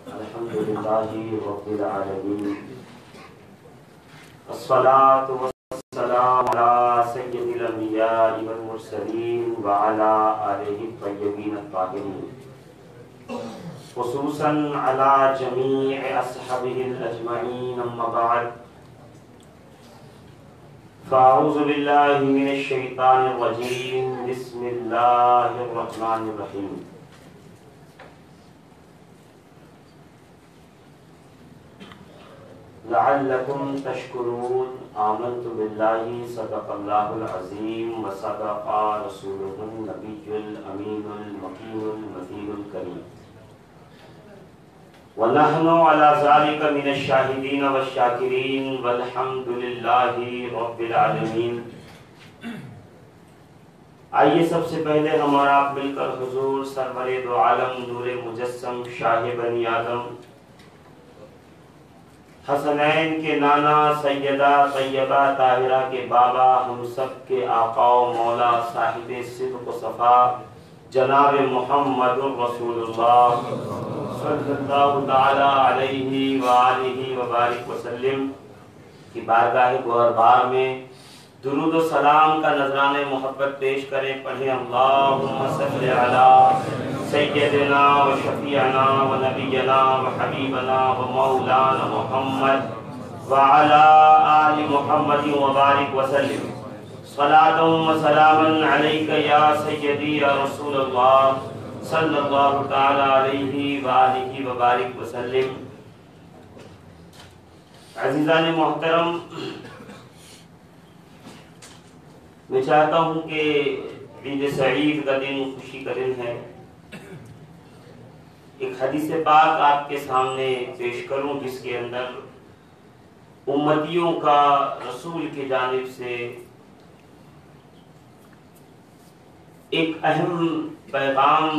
अल्हम्दुलिल्लाहि रब्बिल आलमीन अस्सलातु वस्सलामु अला सय्यिदिल अंबिया'i वल मुरसलीन व अला आलिहि तय्यबीन अत्ताहिरीन खुसूसन अला जमी'i अस्हाबिहिल अजमईन अम्मा बअद फ़अऊज़ु बिल्लाहि मिनश शैतानिर रजीम बिस्मिल्लाहिर रहमानिर रहीम लअल्लकुम तशकुरून आमनतु बिल्लाहि सदक़ल्लाहुल अज़ीम व सदक़ा रसूलुहुन नबियुल अमीनुल मकीनुल मतीनुल करीम व नहनु अला ज़ालिका मिनश शाहिदीन व शाकिरीन वल्हम्दुलिल्लाहि रब्बिल आलमीन। आइए सबसे पहले हमारा मिलकर हुजूर सरवरे दो आलम नूरे मुजस्सम शाह बनी आदम हसनैन के नाना सैयदा तैयबा ताहिरा के बाबा हम सब के आका मौला साहिब सिद्क़ व सफ़ा जनाब मुहम्मदुर रसूलुल्लाह सल्लल्लाहु तआला अलैहि व आलिहि व बारिक वसल्लम की बारगाह गौरबार में दुरूद व सलाम का नजराने मोहब्बत पेश करें। पढ़ें अल्लाहुम्मा सल्लि अला सय्यदिना व शफीअना व नबियना व हबीबना व मौलाना मुहम्मद व अला आलि मुहम्मद व बारिक वसल्लम सलातुम व सलामन अलैका या सय्यदी या रसूलल्लाह सल्लल्लाहु तआला अलैहि व आलिहि व बारिक वसल्लम। अज़ीज़ान मोहतरम, मैं चाहता हूँ कि ईद सईद का दिन खुशी का दिन है। एक हदीस पाक आपके सामने पेश करूं जिसके अंदर उम्मतियों का रसूल की जानिब से एक अहम पैगाम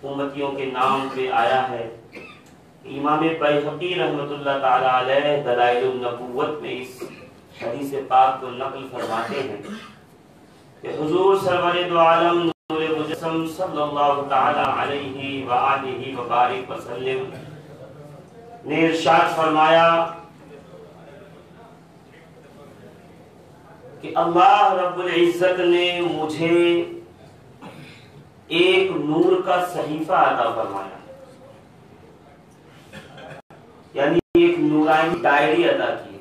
उम्मतियों के नाम पे आया है। इमाम बैहक़ी रहमतुल्लाह ताला अलैह दलाइलुन नबुव्वत में इस हदीस पाक को नक़ल फरमाते हैं कि हुजूर सरवरे दो आलम नूरे मुजस्सम सल्लल्लाहु तआला अलैहि व आलिहि व बारिक वसल्लम ने इरशाद फरमाया कि अल्लाह रब्बुल इज्जत ने मुझे एक नूर का सहीफा अता फरमाया, यानी एक नूरानी डायरी अता की।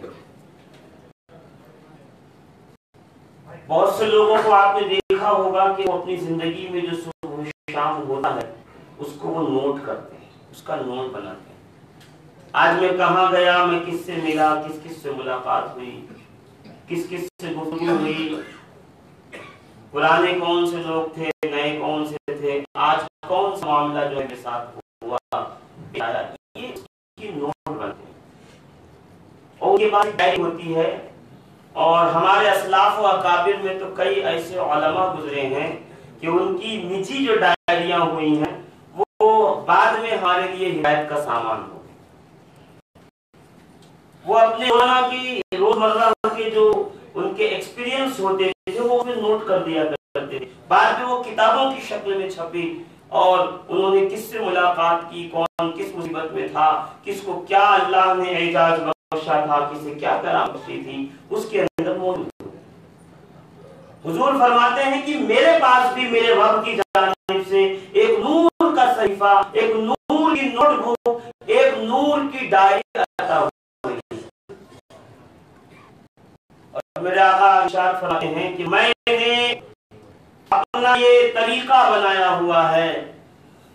बहुत से लोगों को आपने देखा होगा कि वो अपनी जिंदगी में जो सुबह शाम होता है उसको वो नोट करते हैं, उसका नोट बनाते हैं। आज मैं कहाँ गया, मैं किससे मिला, किस किस से मुलाकात हुई, किस किस से गुफ्तगू हुई, पुराने कौन से लोग थे, नए कौन से थे, आज कौन सा मामला जो है मेरे साथ हुआ, ये नोट बनते हैं और उनके पास डायरी होती है। और हमारे असलाफ व अकाबिर में तो कई ऐसे उलमा गुजरे हैं कि उनकी निजी जो डायरियां हुई हैं वो बाद में हमारे लिए हिदायत का सामान हो गए। वो अपने रोजमर्रा के जो उनके एक्सपीरियंस होते थे वो उसमें नोट कर दिया करते थे। बाद में वो किताबों की शक्ल में छपी और उन्होंने किससे मुलाकात की, कौन किस मुसीबत में था, किसको क्या अल्लाह ने एजाज बख्शा था, किसे क्या कराम बख्शी थी, उसके अंदर मौजूद। हुजूर फरमाते हैं कि मेरे पास भी मेरे रब की जानिब से एक नूर का सहीफा, एक नूर की नोटबुक, एक नूर की डायरी अता हुई। और मेरे आका इरशाद फरमाते हैं कि मैंने अपना ये तरीका बनाया हुआ है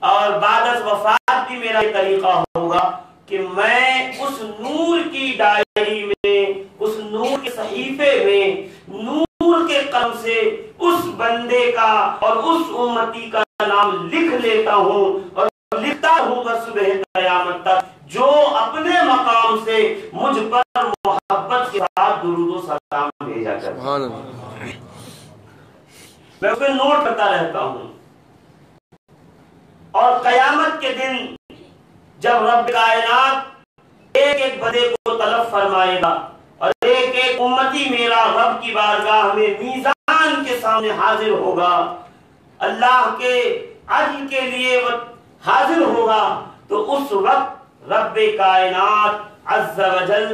और बादस वफात भी मेरा ये तरीका होगा कि मैं उस नूर की डायरी में, उस नूर के सहीफे में, नूर के कलम से उस बंदे का और उस उम्मती का नाम लिख लेता हूँ और लिखता रहूंगा सुबह क़यामत तक, जो अपने मकाम से मुझ पर मोहब्बत के साथ दुरूद व सलाम भेजा करता है। मैं उसमें नोट करता रहता हूँ। और क़यामत के दिन जब रब कायनात एक एक बंदे को तलब फरमाएगा और एक एक उम्मती मेरा रब की बारगाह में मीज़ान के सामने हाजिर होगा, अल्लाह के अदल के लिए हाजिर होगा तो उस वक्त रब्बे कायनात अज़्ज़ व जल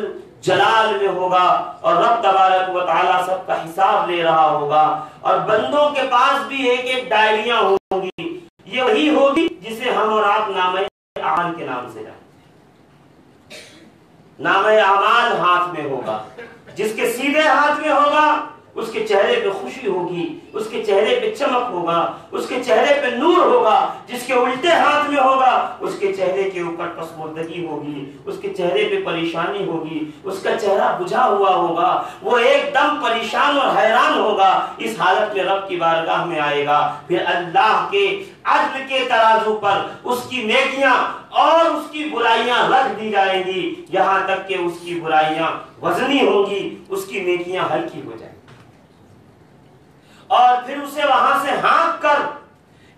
जलाल में होगा और रब तबारक व तआला सबका हिसाब ले रहा होगा। और बंदों के पास भी एक एक डायरियां होंगी, ये वही होगी जिसे हम और आप नामे आमाल के नाम से जानते। नामे आमाल हाथ में होगा, जिसके सीधे हाथ में होगा उसके चेहरे पे खुशी होगी, उसके चेहरे पे चमक होगा, उसके चेहरे पे नूर होगा। जिसके उल्टे हाथ में होगा उसके चेहरे के ऊपर पसमुर्दगी होगी, उसके चेहरे पे परेशानी होगी, उसका चेहरा बुझा हुआ होगा, वो एकदम परेशान और हैरान होगा। इस हालत में रब की बारगाह में आएगा, फिर अल्लाह के अदल के तराजू पर उसकी नेकियां और उसकी बुराइयां रख दी जाएंगी, यहां तक कि उसकी बुराइयां वजनी होंगी, उसकी नेकियां हल्की हो जाएंगी। और फिर उसे वहां से हाँक कर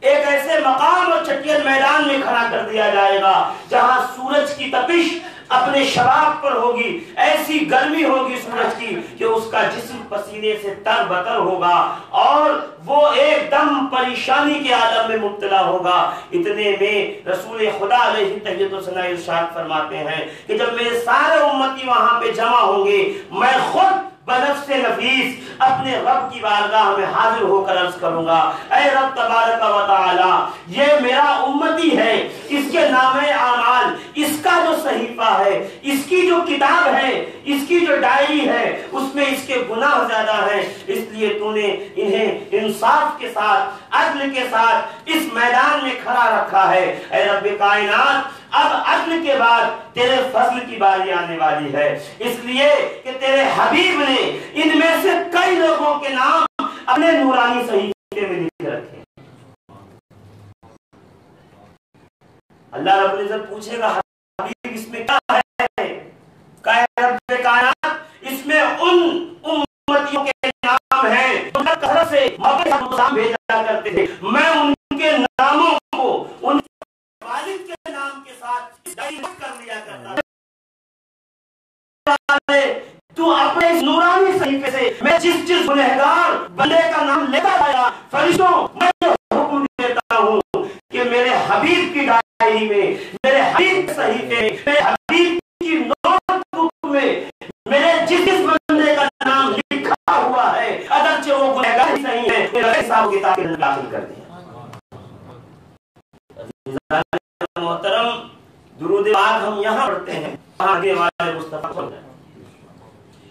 एक ऐसे मकाम और चटियल मैदान में खड़ा कर दिया जाएगा जहां सूरज की तपिश अपने शबाब पर होगी, ऐसी गर्मी होगी सूरज की कि उसका जिस्म पसीने से तरबतर होगा और वो एकदम परेशानी के आलम में मुब्तला होगा। इतने में रसूल खुदा अलैहि तहय्युत सना इरशाद फरमाते हैं कि जब मेरे सारे उम्मती वहां पे जमा होंगे, मैं खुद बनफ्से नफीस अपने रब की बारगाह में हाजिर होकर अर्ज करूंगा, ऐ रब तबारक व तआला, ये मेरा उम्मती है, इसके नामे आमाल, इसका जो सहीफा है, इसकी जो किताब है, इसकी जो डायरी है, उसमें इसके गुनाह ज्यादा है, इसलिए तूने इन्हें इंसाफ के साथ, अदल के साथ इस मैदान में खड़ा रखा है। ऐ रब्बे कायनात, अब अदल के बाद तेरे फजल की बारी आने वाली है, इसलिए कि तेरे हबीब ने इनमें से कई लोगों के नाम अपने नूरानी सहीफे में लिख रखे। अल्लाह रब्बुल इज्जत पूछेगा, हबीब इसमें क्या है? कहे रब्बे कायनात, इसमें उन उम्मतियों के नाम हैं जो कसरत से मक्का भेजा करते थे, मैं उनके नामों को उन वालिद के नाम के साथ कर लिया करता। तू अपने इस नूरानी सहीफे से मैं जिस गुनहगार बंदे का नाम लेता आया, फरिश्तों मैं हुक्म देता हूँ कि मेरे हबीब की डायरी में, मेरे हबीब के सहीफे में, मेरे हबीब की नोटबुक में मेरे जिस बंदे का नाम लिखा हुआ है, अगरचे वो गुनहगार ही नहीं है, मेरा हिसाब किताब में दाखिल कर दिया। मोहतरम, दुरूद पाक हम यहाँ पढ़ते हैं, आगे वाले मुस्तफा पढ़ते हैं,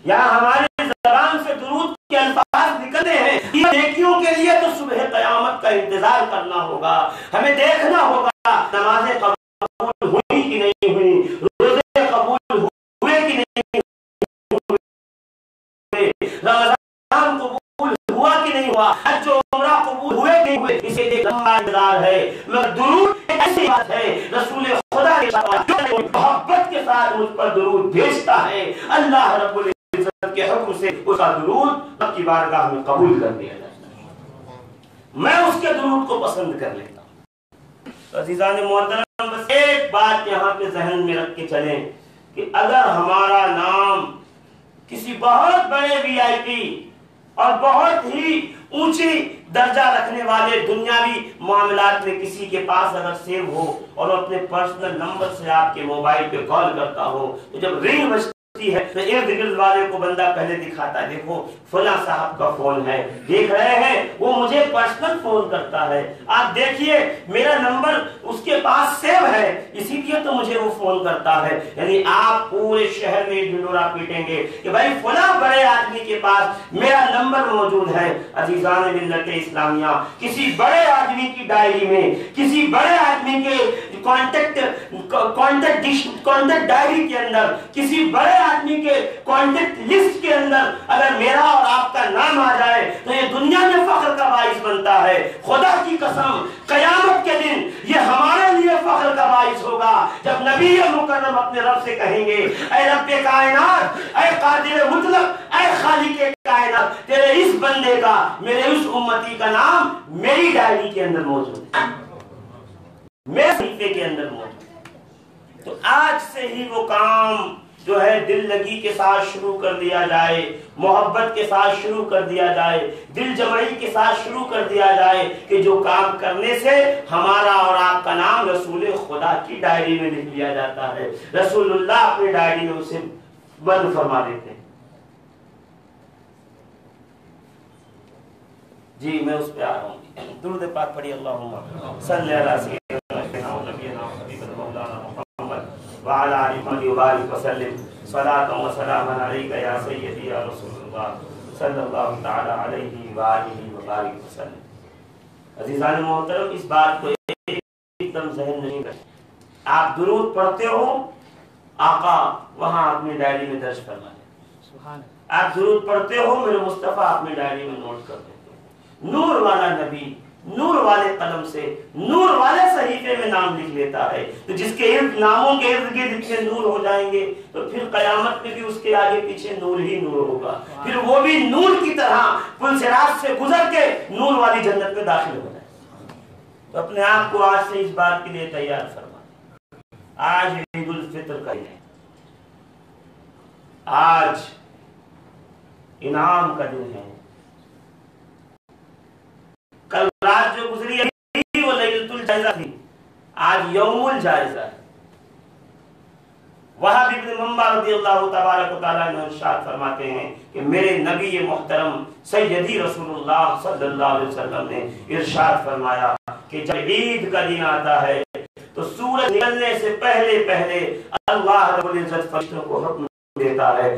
यहाँ हमारे ज़बान से दुरूद के अल्फाज निकलते हैं। ये नेकियों के लिए तो सुबह क़यामत का इंतजार करना होगा, हमें देखना होगा नमाज़ें कबूल हुई कि नहीं हुई, रोज़े कबूल हुए कि नहीं हुए, रमज़ान कबूल हुआ कि नहीं हुआ, हज और उम्रा कबूल हुए कि नहीं हुए, इसे एक लंबा इंतजार है। मगर दुरूद एक ऐसी बात है, रसूल खुदा के मोहब्बत के साथ मुझ पर दुरूद भेजता है, अल्लाह रब्बुल इज्जत के हुक्म से उसका दुरूद रब की बारगाह में कबूल कर दिया जाता है। मैं उसके दुरूद को पसंद कर लेता हूँ। तो अज़ीज़ान मोहतरम, बस एक बात यहाँ पे जहन में रख के चलें कि अगर हमारा नाम किसी बहुत बड़े वीआईपी और बहुत ही ऊंची दर्जा रखने वाले दुनियावी मामलात में किसी के पास अगर सेव हो और अपने पर्सनल नंबर से आपके मोबाइल पे कॉल करता हो, तो जब रिंग बजती है तो इर्द गिर्द वाले को बंदा पहले दिखाता है, देखो फला साहब का फोन है, देख रहे हैं वो मुझे पर्सनल फोन करता है, आप देखिए मेरा नंबर उसके पास सेव है, इसीलिए तो मुझे वो फोन करता है। यानी आप पूरे शहर में ढिंढोरा पीटेंगे कि भाई फला बड़े आदमी के पास मेरा नंबर मौजूद है। अजीजान मिल्लत इस्लामिया, किसी बड़े आदमी की डायरी में, किसी बड़े आदमी के कॉन्टेक्ट डायरी के अंदर, किसी बड़े आदमी के कॉन्टेक्ट लिस्ट के अंदर अगर मेरा और आपका नाम आ जाए तो ये दुनिया में फख्र का बाइस बनता है। खुदा की कसम, कयामत के दिन ये हमारे लिए फख्र का बाइस होगा जब नबी मुकर्रम अपने रब से कहेंगे, ऐ रब्बे कायनात, ऐ कादिर मुतलक, ऐ खालिके कायनात, तेरे इस बंदे का, मेरे उस उम्मती का नाम मेरी डायरी के अंदर मौजूद है, मेरे सहीफे के अंदर मौजूद है। तो आज से ही वो काम जो है दिल लगी के साथ शुरू कर दिया जाए, मोहब्बत के साथ शुरू कर दिया जाए, दिल जमाई के साथ शुरू कर दिया जाए कि जो काम करने से हमारा और आपका नाम रसूल खुदा की डायरी में लिख लिया जाता है। रसूलुल्लाह अपनी डायरी में उसे बंद फरमा देते हैं। जी मैं उस पे आ रहा हूँ। दुरूद पाक पढ़िए, अल्लाहुम्मा सल्ली अला सय्यिदिना व नबियना व हबीबना मौलाना मुहम्मद व अला आलिहि व बारिक व सल्लिम सलातन व सलामन अलैका या सय्यदी या रसूलल्लाह सल्लल्लाहु तआला अलैहि व आलिहि व बारिक व सल्लिम। अजीजान मोहतरम, इस बात को एकदम ज़हन नहीं रखें। आप दुरूद पढ़ते हो, आका वहां अपनी डायरी में दर्ज फरमा लें। सुभान अल्लाह। आप दुरूद पढ़ते हो, मेरे मुस्तफा अपनी डायरी में नोट कर देते। नूर वाला नबी नूर वाले कलम से नूर वाले सहीफे में नाम लिख लेता है। तो जिसके इर्द नामों के इर्द गिर्द इतने नूर हो जाएंगे तो फिर कयामत में भी उसके आगे पीछे नूर ही नूर होगा। फिर वो भी नूर की तरह पुल सिरात से गुजर के नूर वाली जन्नत में दाखिल हो जाए। तो अपने आप को आज से इस बात के लिए तैयार फरमा। आज ईद उल फित्र का दिन है, आज इनाम का दिन है। कल रात जो गुजरी है वो लैलतुल जायजा थी, आज यौमुल जायजा है। वहाब इब्न मंबा रज़ियल्लाहु तबारक व तआला ने इरशाद फरमाते हैं कि मेरे नबी मोहतरम सैयदी रसूलुल्लाह सल्लल्लाहु अलैहि वसल्लम ने इरशाद फरमाया कि जब ईद का दिन आता है तो सूरज निकलने से पहले पहले अल्लाह रब्बुल इज्जत फरिश्तों को हुक्म देता है,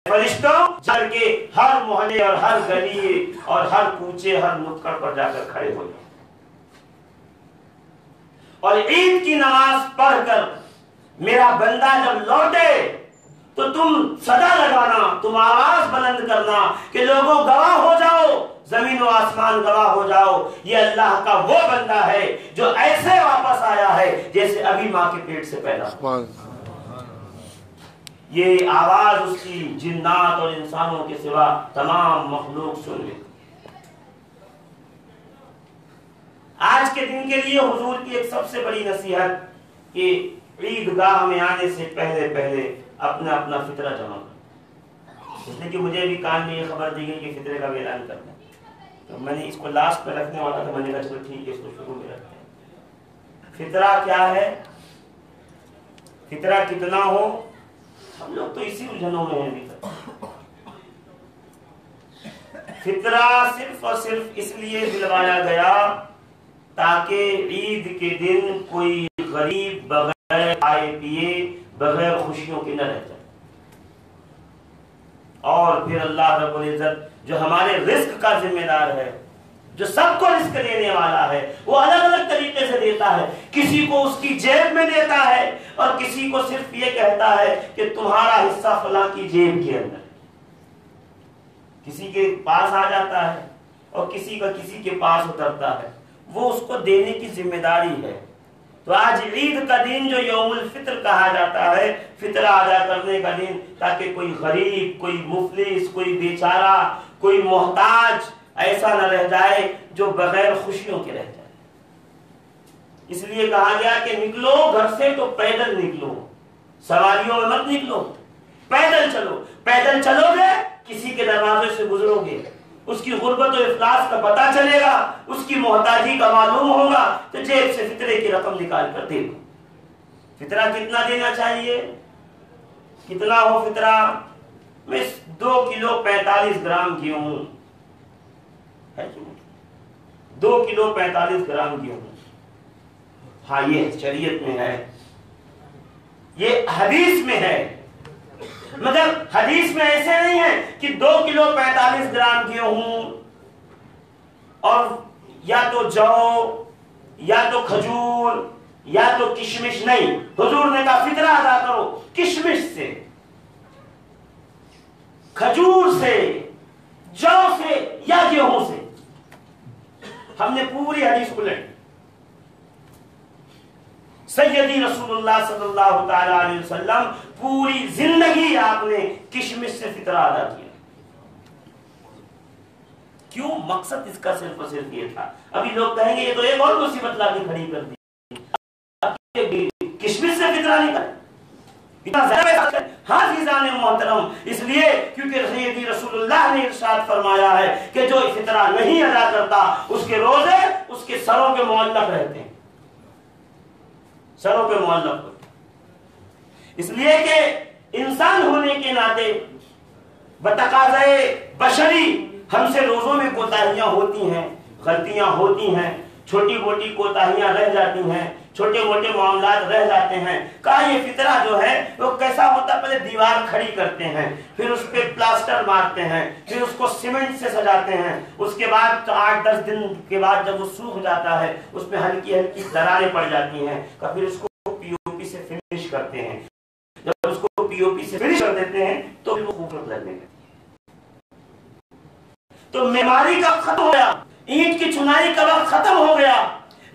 फरिश्तों जल के हर मोहल्ले और हर गली और हर कूचे हर नुक्कड़ पर जाकर खड़े हो जाओ और ईद की नमाज पढ़कर मेरा बंदा जब लौटे तो तुम सदा लगाना, तुम आवाज बुलंद करना कि लोगों गवाह हो जाओ, जमीन और आसमान गवाह हो जाओ, ये अल्लाह का वो बंदा है जो ऐसे वापस आया है जैसे अभी माँ के पेट से पैदा हुआ। ये आवाज उसकी जिन्नात और इंसानों के सिवा तमाम मखलूक सुन ले। आज के दिन के लिए हुजूर की एक सबसे बड़ी नसीहत कि ईदगाह में आने से पहले पहले अपना अपना फितरा जमा करो। इसलिए कि मुझे भी कान में ये खबर दी गई कि फितरे का ऐलान करना, तो मैंने इसको लास्ट में रखने वाला था। मैंने कहा चलो ठीक है, इसको शुरू में रखते हैं। फितरा क्या है, फितरा कितना हो, हम लोग तो इसी उलझनों में हैं अभी तक। फितरा सिर्फ और सिर्फ इसलिए दिलवाया गया ताकि ईद के दिन कोई गरीब बगैर खाए पिए बगैर खुशियों के न रह जाए। और फिर अल्लाह रब्बुल इज्जत जो हमारे रिस्क का जिम्मेदार है, जो सबको रिस्क देने वाला है, वो अलग अलग तरीके से देता है। किसी को उसकी जेब में देता है और किसी को सिर्फ ये कहता है कि तुम्हारा हिस्सा फलां की जेब के अंदर। किसी के पास आ जाता है और किसी का किसी के पास उतरता है, वो उसको देने की जिम्मेदारी है। तो आज ईद का दिन जो यौमुल फित्र कहा जाता है, फितरा अदा करने का दिन, ताकि कोई गरीब, कोई मुफलिस, कोई बेचारा, कोई मोहताज ऐसा न रह जाए जो बगैर खुशियों के रह जाए। इसलिए कहा गया कि निकलो घर से तो पैदल निकलो, सवारियों में मत निकलो, पैदल चलो। पैदल चलोगे किसी के दरवाजे से गुजरोगे, उसकी गुर्बत और इफ्लास का पता चलेगा, उसकी मोहताजी का मालूम होगा, तो जेब से फितरे की रकम निकाल कर दे दो। फितरा कितना देना चाहिए, कितना हो फितरा में 2 किलो 45 ग्राम गेहूं है, 2 किलो 45 ग्राम गेहूं। हाँ, ये शरीयत में है, ये हदीस में है, मगर हदीस में ऐसे नहीं है कि 2 किलो 45 ग्राम गेहूं और या तो जौ या तो खजूर या तो किशमिश नहीं। हुजूर ने कहा फितरा अदा करो किशमिश से, खजूर से, जौ से या गेहूं से। हमने पूरी हदीस उलट, सैयदी रसूलुल्लाह सल्लल्लाहु तआला अलैहि वसल्लम पूरी जिंदगी आपने किशमिश से फितरा अदा किया। क्यों? मकसद इसका सिर्फ और सिर्फ ये था। अभी लोग कहेंगे ये तो एक और मुसीबत लाके खड़ी कर दी, किशमिश से फितरा नहीं कर। इतना ज्यादा। हाँ जीजान मोहतरम, इसलिए क्योंकि सैयदी रसूलुल्लाह ने इरशाद फरमाया है कि जो फितरा नहीं अदा करता उसके रोजे उसके सरों पे मुअल्लक रहते हैं, सरों पे मुअल्लक होते हैं। इसलिए कि इंसान होने के नाते बतकाज़े बशरी हमसे रोजों में कोताहियां होती हैं, गलतियां होती हैं, छोटी मोटी कोताहियां रह जाती हैं, छोटे मोटे मामलात रह जाते हैं। कहा ये फितरा जो है वो कैसा होता है, पहले दीवार खड़ी करते हैं, फिर उस पे प्लास्टर मारते हैं, फिर उसको सीमेंट से सजाते हैं, उसके बाद 8-10 दिन के बाद जब वो सूख जाता है उसमें हल्की हल्की दरारें पड़ जाती हैं, फिर उसको पीओपी से फिनिश करते हैं। जब उसको पीओपी से फिनिश कर देते हैं तो वो खूबसूरत लगने लगती है। तो मेमारी का खत्म हो गया, ईंट की चुनाई का वक्त खत्म हो गया,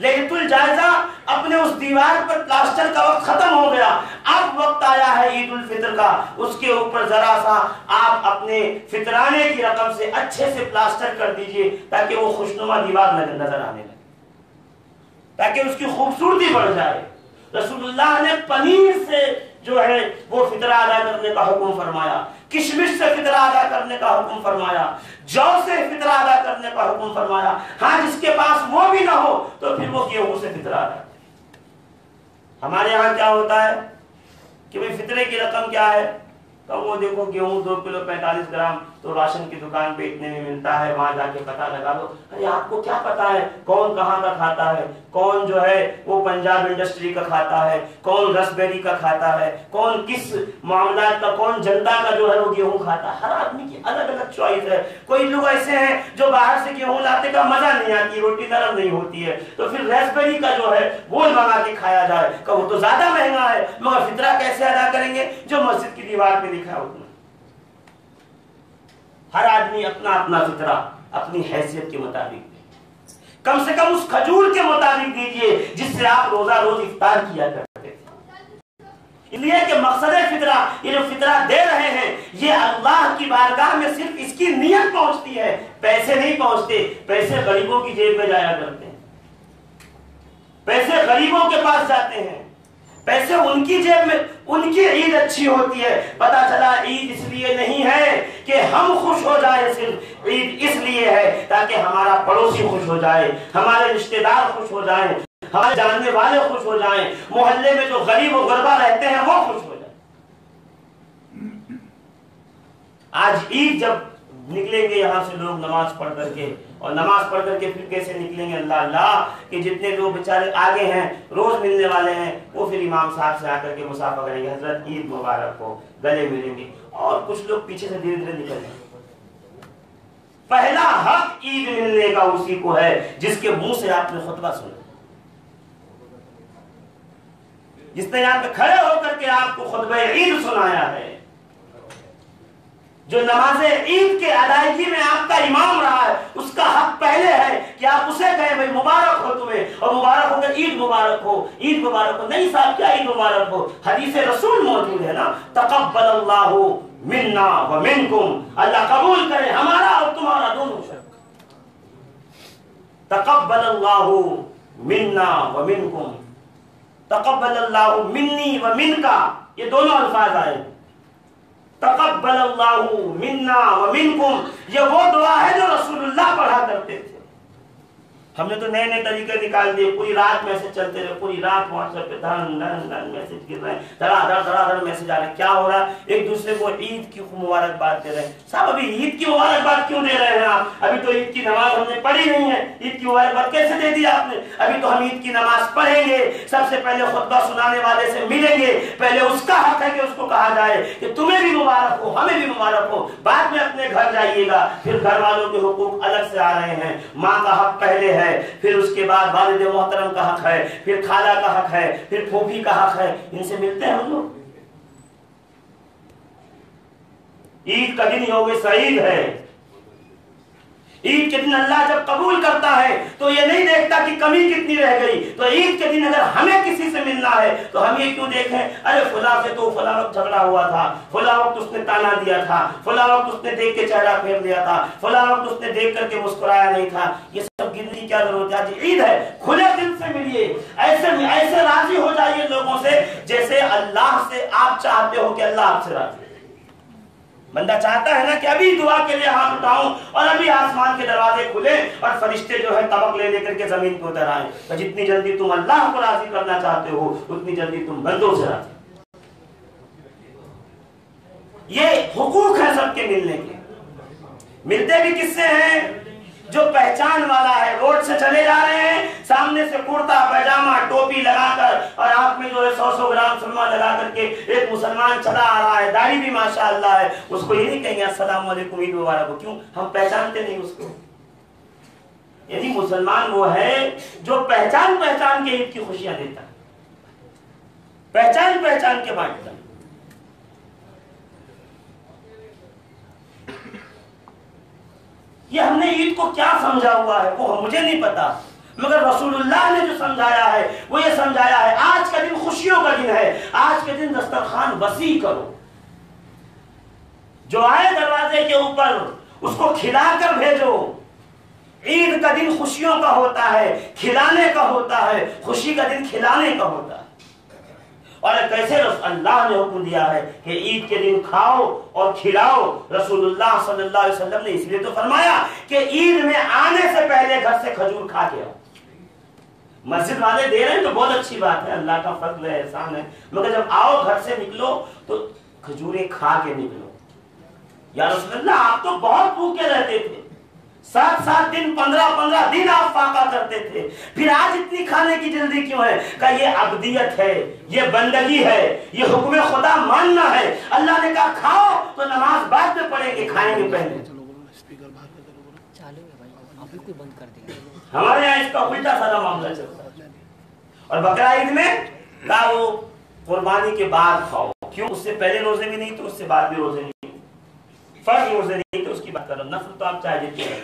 लैलतुल जायजा अपने उस दीवार पर प्लास्टर का वक्त खत्म हो गया। अब वक्त आया है ईद उल फितर का, उसके ऊपर जरा सा आप अपने फितराने की रकम से अच्छे से प्लास्टर कर दीजिए ताकि वो खुशनुमा दीवार नजर आने लगे, ताकि उसकी खूबसूरती बढ़ जाए। रसूलुल्लाह ने पनीर से जो है वो फितरा अदा करने का हुक्म फरमाया, किशमिश से फितरा अदा करने का हुक्म फरमाया, जौ से फितरा अदा करने का हुक्म फरमाया। हाँ, जिसके पास वो भी ना हो तो फिर वो गेहूं से फितरा अदा करे। हमारे यहाँ क्या होता है कि भाई फितरे की रकम क्या है, तो वो देखो गेहूं 2 किलो 45 ग्राम तो राशन की दुकान पे इतने में मिलता है, वहां जाके पता लगा लो। अरे आपको क्या पता है कौन कहाँ का खाता है, कौन जो है वो पंजाब इंडस्ट्री का खाता है, कौन रसबेरी का खाता है, कौन किस मामला का, कौन जनता का जो है वो गेहूं खाता है। हर आदमी की अलग अलग चॉइस है। कोई लोग ऐसे हैं जो बाहर से गेहूं लाते का मजा नहीं आती, रोटी नरम नहीं होती है, तो फिर रसबेरी का जो है वो मंगा के खाया जाए, वो तो ज्यादा महंगा है, मगर फितरा कैसे अदा करेंगे, जो मस्जिद की दीवार पे लिखा है उतना। हर आदमी अपना अपना फितरा अपनी हैसियत के मुताबिक, कम से कम उस खजूर के मुताबिक दीजिए जिससे आप रोजा रोज इफ्तार किया करते थे। इसलिए कि मकसद फितरा, ये जो फितरा दे रहे हैं ये अल्लाह की बारगाह में सिर्फ इसकी नियत पहुंचती है, पैसे नहीं पहुंचते। पैसे गरीबों की जेब में जाया करते हैं, पैसे गरीबों के पास जाते हैं, पैसे उनकी जेब में, उनकी ईद अच्छी होती है। पता चला ईद इसलिए नहीं है कि हम खुश हो जाए, सिर्फ ईद इसलिए है ताकि हमारा पड़ोसी खुश हो जाए, हमारे रिश्तेदार खुश हो जाएं, हमारे जानने वाले खुश हो जाएं, मोहल्ले में जो गरीब और गुरबा रहते हैं वो खुश हो जाए। आज ईद जब निकलेंगे यहाँ से लोग नमाज पढ़ करके, और नमाज पढ़ करके फिर कैसे निकलेंगे, अल्लाह अल्लाह कि जितने लोग बेचारे आगे हैं रोज मिलने वाले हैं वो फिर इमाम साहब से आकर के मुसाफा करेंगे, हजरत ईद मुबारक हो, गले मिलेंगे, और कुछ लोग पीछे से धीरे धीरे निकल जाएंगे। पहला हक ईद मिलने का उसी को है जिसके मुंह से आपने खुतबा सुना, जिसने यहाँ पे खड़े होकर के आपको खुतबा ईद सुनाया है, जो नमाज़े ईद के अदायगी में आपका इमाम रहा है, उसका हक पहले है कि आप उसे कहें भाई मुबारक हो तुम्हें, और मुबारक हो गया ईद मुबारक हो, ईद मुबारक हो। नहीं साहब क्या ईद मुबारक हो, हदीस रसूल मौजूद है ना, तक़ब्बलल्लाहु मिन्ना व मिनकुम, अल्लाह कबूल करे हमारा और तुम्हारा दोनों से। तक़ब्बलल्लाहु मिन्ना व मिनकुम, तक़ब्बलल्लाहु मिन्नी व मिनका, ये दोनों अल्फाज आए। तक़ब्बलल्लाहु मिन्ना व मिनकुम, ये वो दुआ है जो रसूलुल्लाह पढ़ा करते थे। हमने तो नए नए तरीके निकाल दिए, पूरी रात मैसेज चलते रहे, पूरी रात व्हाट्सएप पे धन धन धन मैसेज गिर रहे हैं, धड़ाधड़ मैसेज आ रहे हैं। क्या हो रहा है, एक दूसरे को ईद की मुबारकबाद दे रहे हैं। साहब अभी ईद की मुबारकबाद क्यों दे रहे हैं आप, अभी तो ईद की नमाज हमने पढ़ी नहीं है, ईद की मुबारकबाद कैसे दे दी आपने। अभी तो हम ईद की नमाज पढ़ेंगे, सबसे पहले खुतबा सुनाने वाले से मिलेंगे, पहले उसका हक है कि उसको कहा जाए कि तुम्हें भी मुबारक हो, हमें भी मुबारक हो, बाद में अपने घर जाइएगा। फिर घर वालों के हुकूक अलग से आ रहे हैं, माँ का हक पहले है, फिर उसके बाद वालिद मोहतरम का हक है, फिर खाला का हक है, फिर फूफी का हक है, इनसे मिलते हैं हम लोग। ईद का दिन यौम सईद है, ईद के दिन अल्लाह जब कबूल करता है तो ये नहीं देखता कि कमी कितनी रह गई। तो ईद के दिन अगर हमें किसी से मिलना है तो हम ये क्यों देखें, अरे फुला से तो फला वक्त झगड़ा हुआ था, फुला वक्त उसने ताना दिया था, फुला वक्त उसने देख के चेहरा फेर दिया था, फुला वक्त उसने देख करके मुस्कुराया नहीं था। ये सब गिरने की क्या जरूरत है? आज ईद है, खुले दिल से मिलिए, ऐसे ऐसे राजी हो जाइए लोगों से जैसे अल्लाह से आप चाहते हो कि अल्लाह आपसे राजी। बंदा चाहता है ना कि अभी दुआ के लिए हाथ उठाऊं और अभी आसमान के दरवाजे खुले और फरिश्ते जो है तबक ले लेकर के जमीन पर उतर आए। तो जितनी जल्दी तुम अल्लाह को राजी करना चाहते हो उतनी जल्दी तुम बंदों से राजी। ये हुकूक है सबके मिलने के। मिलते भी किससे हैं? जो पहचान वाला है। रोड से चले जा रहे हैं, सामने से कुर्ता पैजामा टोपी लगाकर और आंख में जो है 100-100 ग्राम सुरमा लगा करके एक मुसलमान चला आ रहा है, दाढ़ी भी माशाअल्लाह है, उसको ये नहीं कहेंगे अस्सलाम वालेकुम ईद मुबारक हो। क्यों? हम पहचानते नहीं उसको। यदि मुसलमान वो है जो पहचान पहचान के ईद की खुशियां देता है, पहचान पहचान के बांटता है। ये हमने ईद को क्या समझा हुआ है वो मुझे नहीं पता, मगर रसूलुल्लाह ने जो समझाया है वो ये समझाया है आज का दिन खुशियों का दिन है। आज के दिन दस्तरखान वसी करो, जो आए दरवाजे के ऊपर उसको खिलाकर भेजो। ईद का दिन खुशियों का होता है, खिलाने का होता है, खुशी का दिन खिलाने का होता है। और कैसे अल्लाह ने हुक्म दिया है कि ईद के दिन खाओ और खिलाओ। रसूलुल्लाह सल्लल्लाहु अलैहि वसल्लम ने इसलिए तो फरमाया कि ईद में आने से पहले घर से खजूर खा के आओ। मस्जिद वाले दे रहे हैं तो बहुत अच्छी बात है, अल्लाह का फजल है, एहसान है, मगर जब आओ घर से निकलो तो खजूरें खा के निकलो। या रसूलुल्लाह आप तो बहुत भूखे रहते थे, 7-7 दिन 15-15 दिन आप फाका करते थे, फिर आज इतनी खाने की जल्दी क्यों है? का ये अब्दियत है, ये बंदगी है, ये हुक्म खुदा मानना है। अल्लाह ने कहा खाओ तो नमाज बाद में पढ़ेंगे, खाएंगे पहले। हमारे यहाँ इसका उल्टा सारा मामला चलता है। और बकरा ईद में कहा वो कुर्बानी के बाद खाओ। क्यों? उससे पहले रोजे भी नहीं तो उससे बाद भी रोजे नहीं, फर्ज रोजे नहीं तो उसकी बात करो। नफल तो आप चाहे जितने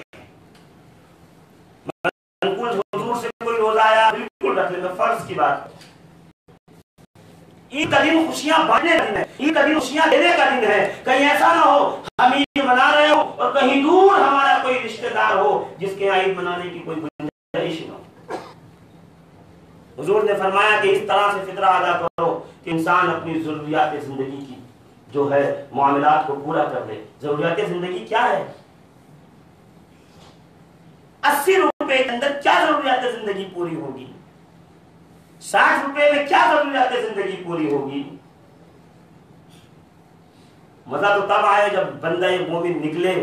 हुजूर से कोई रोजा आया बिल्कुल रख ले, फर्ज की बात। ईद का दिन खुशियां बांटने का दिन है, ईद का दिन खुशियां देने का दिन है। कहीं ऐसा ना हो हम ईद मना रहे हो और कहीं दूर हमारा कोई रिश्तेदार हो जिसके यहाँ ईद मनाने की कोई गुंजाइश ना हो। हुजूर ने फरमाया कि इस तरह से फितरा अदा करो कि इंसान अपनी जरूरियात जिंदगी की जो है मामलात को पूरा कर ले। जरूरियात जिंदगी क्या है? 80 रुपए के अंदर क्या जरूरियात जिंदगी पूरी होगी? 60 रुपए में क्या जरूरियात जिंदगी पूरी होगी? मजा तो तब आए जब बंदा मोमिन निकले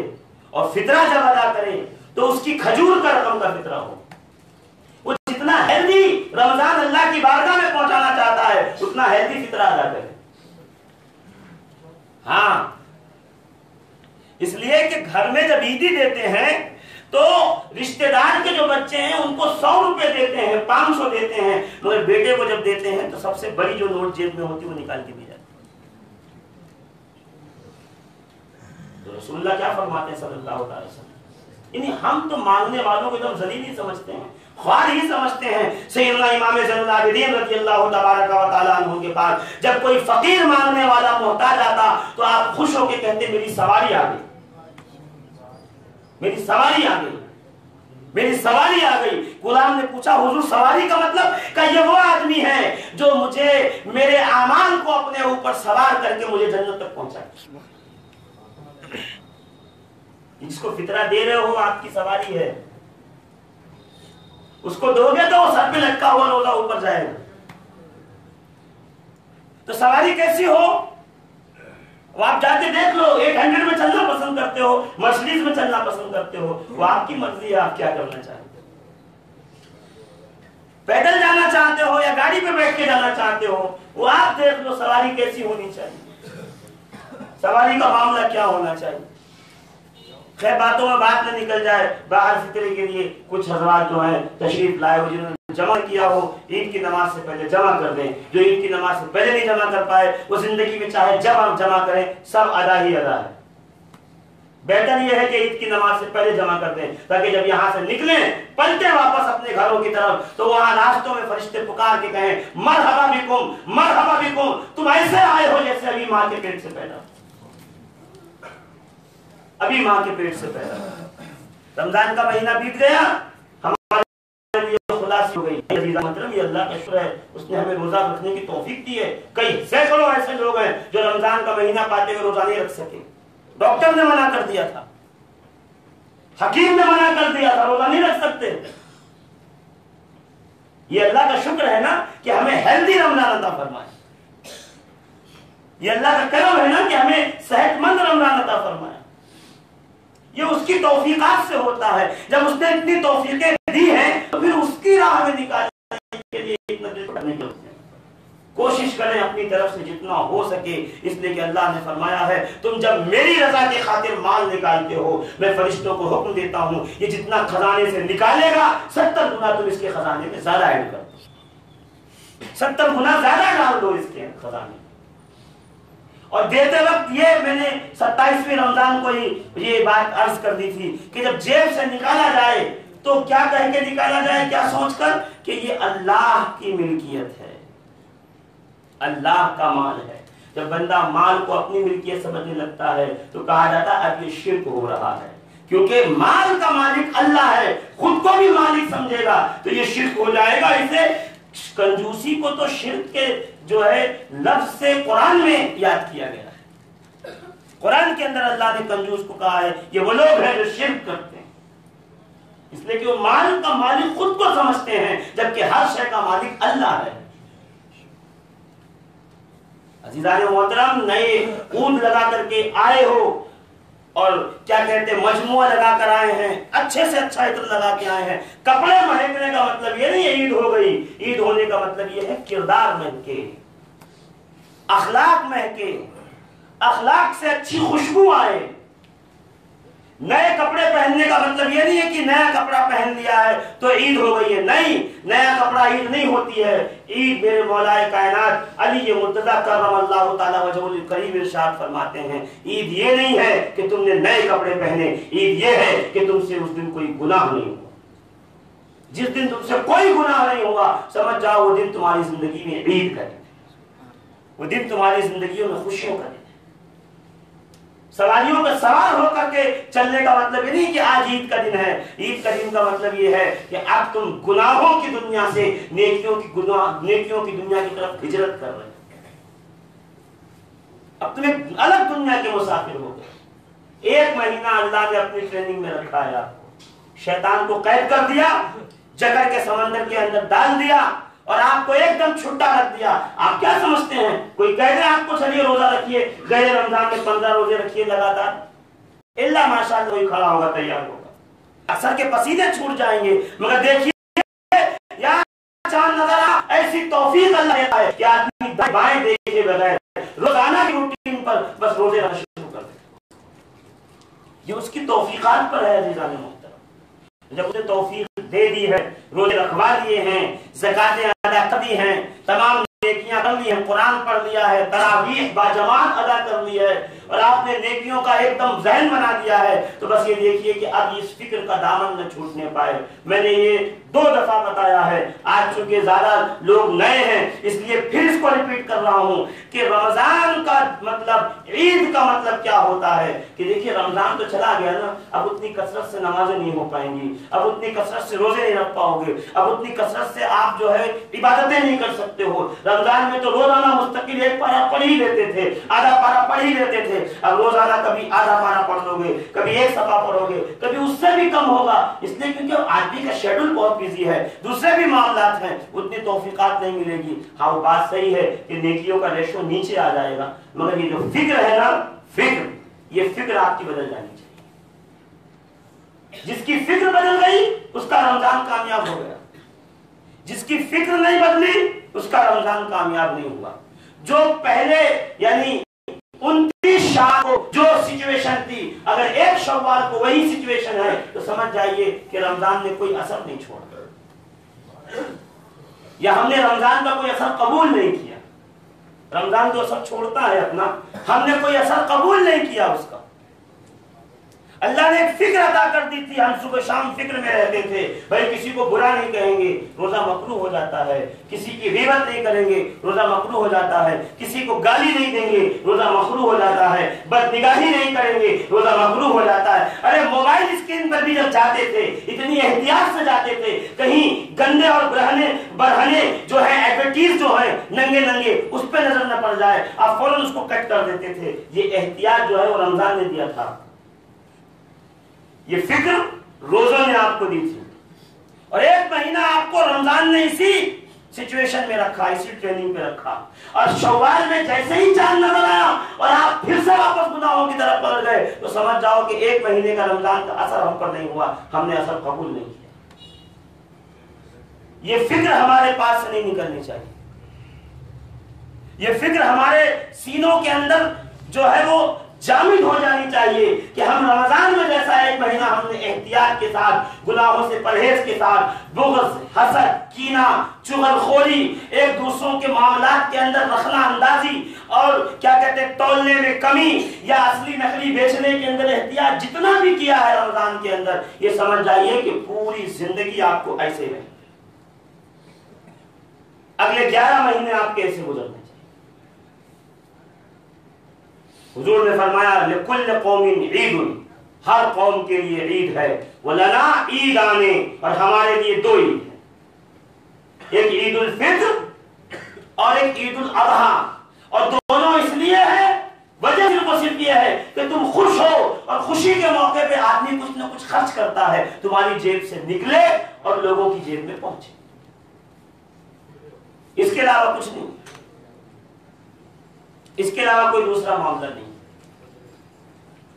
और फितरा जब अदा करे तो उसकी खजूर का रकम का फितरा हो। वो जितना हेल्दी रमजान अल्लाह की बारगाह में पहुंचाना चाहता है उतना हेल्दी फितरा अदा करे। हाँ, इसलिए कि घर में जब ईदी देते हैं तो रिश्तेदार के जो बच्चे हैं उनको 100 रुपए देते हैं, 500 देते हैं, मगर बेटे को जब देते हैं तो सबसे बड़ी जो नोट जेब में होती है वो निकाल के दी जाती है। तो रसूलुल्लाह क्या फरमाते हैं सल्लल्लाहु अलैहि वसल्लम? यानी हम तो मांगने वालों को एकदम जलील ही समझते हैं, ख्वार ही समझते हैं। सैयदना इमाम ज़ैनुल आबिदीन रज़ियल्लाहु तबारक व तआला अन्हु के पास जब कोई फकीर मांगने वाला मोहताज आता तो आप खुश होकर कहते मेरी सवारी आ गई, मेरी सवारी आ गई, मेरी सवारी आ गई। गुलाम ने पूछा हुजूर सवारी का मतलब? का ये वो आदमी है जो मुझे मेरे आमाल को अपने ऊपर सवार करके मुझे जन्नत तक पहुंचाए। जिसको फितरा दे रहे हो आपकी सवारी है, उसको दोगे तो वो सर पे लटका हुआ रोजा ऊपर जाएगा। तो सवारी कैसी हो वो आप जाके देख लो। 800 में चलना पसंद करते हो, मर्सिडीज में चलना पसंद करते हो, वो आपकी मर्जी है, आप क्या करना चाहते हो। पैदल जाना चाहते हो या गाड़ी पे बैठ के जाना चाहते हो, वो आप देख लो सवारी कैसी होनी चाहिए, सवारी का मामला क्या होना चाहिए। खैर बातों में बात न निकल जाए, बाहर फिक्रे के लिए कुछ हज़रात जो है तशरीफ लाए हो, जिन्होंने जमा किया हो ईद की नमाज से पहले जमा कर दें। जो ईद की नमाज से पहले नहीं जमा कर पाए वो जिंदगी में चाहे जब आप जमा करें सब अदा ही अदा है। बेहतर यह है कि ईद की नमाज से पहले जमा कर दें ताकि जब यहाँ से निकले पलटे वापस अपने घरों की तरफ तो वहां रास्तों में फरिश्ते पुकार के कहें मरहबा बिकुम, मरहबा बिकुम, तुम ऐसे आए हो जैसे अभी माँ के पेट से पैदा, अभी माँ के पेट से पैदा। रमजान का महीना बीत गया, खुलासी हो गई। मतलब ये अल्लाह का शुक्र है, उसने हमें रोजा रखने की तौफीक दी है। कई सैकड़ों ऐसे लोग हैं जो रमजान का महीना पाते हुए रोजा नहीं रख सके। डॉक्टर ने मना कर दिया था, हकीम ने मना कर दिया था, रोजा नहीं रख सकते। ये अल्लाह का शुक्र है ना कि हमें हेल्दी रमजान अता फरमाए। ये अल्लाह का करम है ना कि हमें सेहतमंद रमजान अता फरमाए। ये उसकी तौफीकात से होता है। जब उसने इतनी तौफीकें दी हैं तो फिर उसकी राह में निकालने के लिए कोशिश करें अपनी तरफ से जितना हो सके, इसलिए कि अल्लाह ने फरमाया है तुम जब मेरी रजा की खातिर माल निकालते हो, मैं फरिश्तों को हुक्म देता हूं ये जितना खजाने से निकालेगा 70 गुना तुम इसके खजाने में ज्यादा ऐड कर दो, 70 गुना ज्यादा डाल दो इसके खजाने। और देते वक्त ये मैंने 27वें रमजान को ही ये बात अर्ज कर दी थी कि जब जेब से निकाला जाए तो क्या कह के निकाला जाए, क्या सोचकर कि ये अल्लाह की मिल्कियत है, अल्लाह का माल है। जब बंदा माल को अपनी मिल्कियत समझने लगता है तो कहा जाता है अब ये शिर्क हो रहा है, क्योंकि माल का मालिक अल्लाह है, खुद को भी मालिक समझेगा तो ये शिर्क हो जाएगा। इसे कंजूसी को तो शिर्क के जो है लफ्ज से कुरान में याद किया गया है। कुरान के अंदर अल्लाह ने कंजूस को कहा है ये वो लोग हैं जो शिर्क करते हैं, इसलिए कि वो माल का मालिक खुद को समझते हैं जबकि हर शय का मालिक अल्लाह है। अज़ीज़ान मोहतरम, नए ऊद लगा करके आए हो और क्या कहते हैं मजमुआ लगा कर आए हैं, अच्छे से अच्छा इत्र लगा के आए हैं, कपड़े महकने का मतलब ये नहीं है ईद हो गई। ईद होने का मतलब ये है किरदार महके, अखलाक महके, अखलाक से अच्छी खुशबू आए। नए कपड़े पहनने का मतलब ये नहीं है कि नया कपड़ा पहन लिया है तो ईद हो गई है, नहीं, नया कपड़ा ईद नहीं होती है। ईद मेरे मौलाए कायनात अली मुर्तज़ा करमल्लाहु ताला वजहुल करीम इरशाद फरमाते हैं ईद ये नहीं है कि तुमने नए कपड़े पहने, ईद ये है कि तुमसे उस दिन कोई गुनाह नहीं हुआ। जिस दिन तुमसे कोई गुनाह नहीं हुआ समझ जाओ वो दिन तुम्हारी जिंदगी में ईद का दिन, वो दिन तुम्हारी जिंदगी में खुशियों का दिन। सवारियों पर सवार होकर के चलने का मतलब ये नहीं कि आज ईद का दिन है। ईद का दिन का मतलब ये है कि अब तुम गुनाहों की दुनिया से नेकियों की दुनिया की तरफ हिजरत कर रहे हो। अब तुम एक अलग दुनिया के मुसाफिर हो गए। 1 महीना अल्लाह ने अपनी ट्रेनिंग में रखा है आपको, शैतान को कैद कर दिया, जगर के समंदर के अंदर डाल दिया और आपको एकदम छुट्टा रख दिया। आप क्या समझते हैं कोई कह दे आपको चलिए रोजा रखिए, गए रमजान में 15 रोजे रखिए लगातार, इल्ला माशाअल्लाह कोई खड़ा होगा, तैयार होगा, असर के पसीने छूट जाएंगे। मगर देखिए यार चांद नजर आ, ऐसी तौफीक अल्लाह देता है कि आदमी बाएं देखे बगैर रोजाना की रूटीन पर बस रोजे रखना शुरू कर दे। ये उसकी तौफीकात पर है अज़ीज़ान मोहतरम। जब उसे तौफीक दे दी है, रोजे रखवा दिए हैं, ज़कातें अदा कर दी हैं, तमाम नेकियां कर ली हैं, कुरान पढ़ लिया है, तरावीह बाजमात अदा कर ली है और आपने नेकियों का एकदम ज़हन बना दिया है, तो बस ये देखिए कि अब इस फिक्र का दामन न छूटने पाए। मैंने ये 2 दफा बताया है, आज चूंकि ज्यादा लोग नए हैं इसलिए फिर इसको रिपीट कर रहा हूं कि रमजान का मतलब, ईद का मतलब क्या होता है कि देखिए रमजान तो चला गया ना, अब उतनी कसरत से नमाजें नहीं हो पाएंगी, अब उतनी कसरत से रोजे नहीं रख पाओगे, अब उतनी कसरत से आप जो है इबादतें नहीं कर सकते हो। रमजान में तो रोजाना मुस्तकिल 1 पारा पढ़ ही लेते थे, आधा पारा पढ़ ही लेते थे, अब रोजाना कभी आधा पारा पढ़ लोगे, कभी 1 सफा पढ़ोगे, कभी उससे भी कम होगा, इसलिए क्योंकि आदमी का शेड्यूल बहुत बिजी है, दूसरे भी मामलात हैं, उतनी तौफीकात नहीं मिलेगी। हाँ वो बात सही है कि नेकियों का रेशो नीचे आ जाएगा, मगर ये जो फिक्र है ना, फिक्र, ये फिक्र आपकी बदल जानी चाहिए। जिसकी फिक्र बदल गई उसका रमजान कामयाब हो गया, जिसकी फिक्र नहीं बदली उसका रमजान कामयाब नहीं हुआ। जो पहले यानी 29 शाह को जो सिचुएशन थी, अगर 1 शव्वाल को वही सिचुएशन है तो समझ जाइए कि रमजान ने कोई असर नहीं छोड़ा, या हमने रमजान का कोई असर कबूल नहीं किया। रमजान तो असर छोड़ता है अपना, हमने कोई असर कबूल नहीं किया उसका। अल्लाह ने एक फिक्र अदा कर दी थी, हम सुबह शाम फिक्र में रहते थे, भाई किसी को बुरा नहीं कहेंगे, रोजा मकरूह हो जाता है, किसी की ग़ीबत नहीं करेंगे, रोजा मकरूह हो जाता है, किसी को गाली नहीं देंगे, रोजा मकरूह हो जाता है, बदनिगाही नहीं करेंगे, रोजा मकरूह हो जाता है। अरे मोबाइल स्क्रीन पर भी जब जाते थे इतनी एहतियात से जाते थे, कहीं गंदे और बरहने जो है एडवर्टीज जो है नंगे नंगे उस पर नजर न पड़ जाए, आप फौरन उसको कट कर देते थे। ये एहतियात जो है वो रमजान ने दिया था, ये फिक्र रोजों ने आपको दी थी, और एक महीना आपको रमजान ने इसी सिचुएशन में रखा, इसी ट्रेनिंग पे रखा। और शव्वाल में जैसे ही चांद नजर आया और आप फिर से वापस गुनाहों की तरफ पलट गए, तो समझ जाओ कि एक महीने का रमजान का असर हम पर नहीं हुआ, हमने असर कबूल नहीं किया। ये फिक्र हमारे पास से नहीं निकलनी चाहिए, ये फिक्र हमारे सीनों के अंदर जो है वो जामिद हो जानी चाहिए कि हम रमजान में जैसा एक महीना हमने एहतियात के साथ, गुनाहों से परहेज के साथ, बुग़्ज़, हसद, कीना, चुगलखोरी, एक दूसरों के मामलात के अंदर रखना अंदाजी, और क्या कहते हैं तौलने में कमी या असली नकली बेचने के अंदर एहतियात जितना भी किया है रमजान के अंदर, ये समझ जाइए कि पूरी जिंदगी आपको ऐसे रहे, अगले 11 महीने आपके ऐसे गुजरने। हुजूर ने फरमाया लिकुल्ल कौमिन ईदुन, हर कौम के लिए ईद है, वलना ईदाने, और हमारे लिए 2 ईद है, एक ईद उल फित्र और एक ईद उल अज़हा। और दोनों इसलिए है, वजह सिर्फ ये है कि तुम खुश हो, और खुशी के मौके पे आदमी कुछ ना कुछ खर्च करता है, तुम्हारी जेब से निकले और लोगों की जेब में पहुंचे, इसके अलावा कुछ नहीं, इसके अलावा कोई दूसरा मामला नहीं।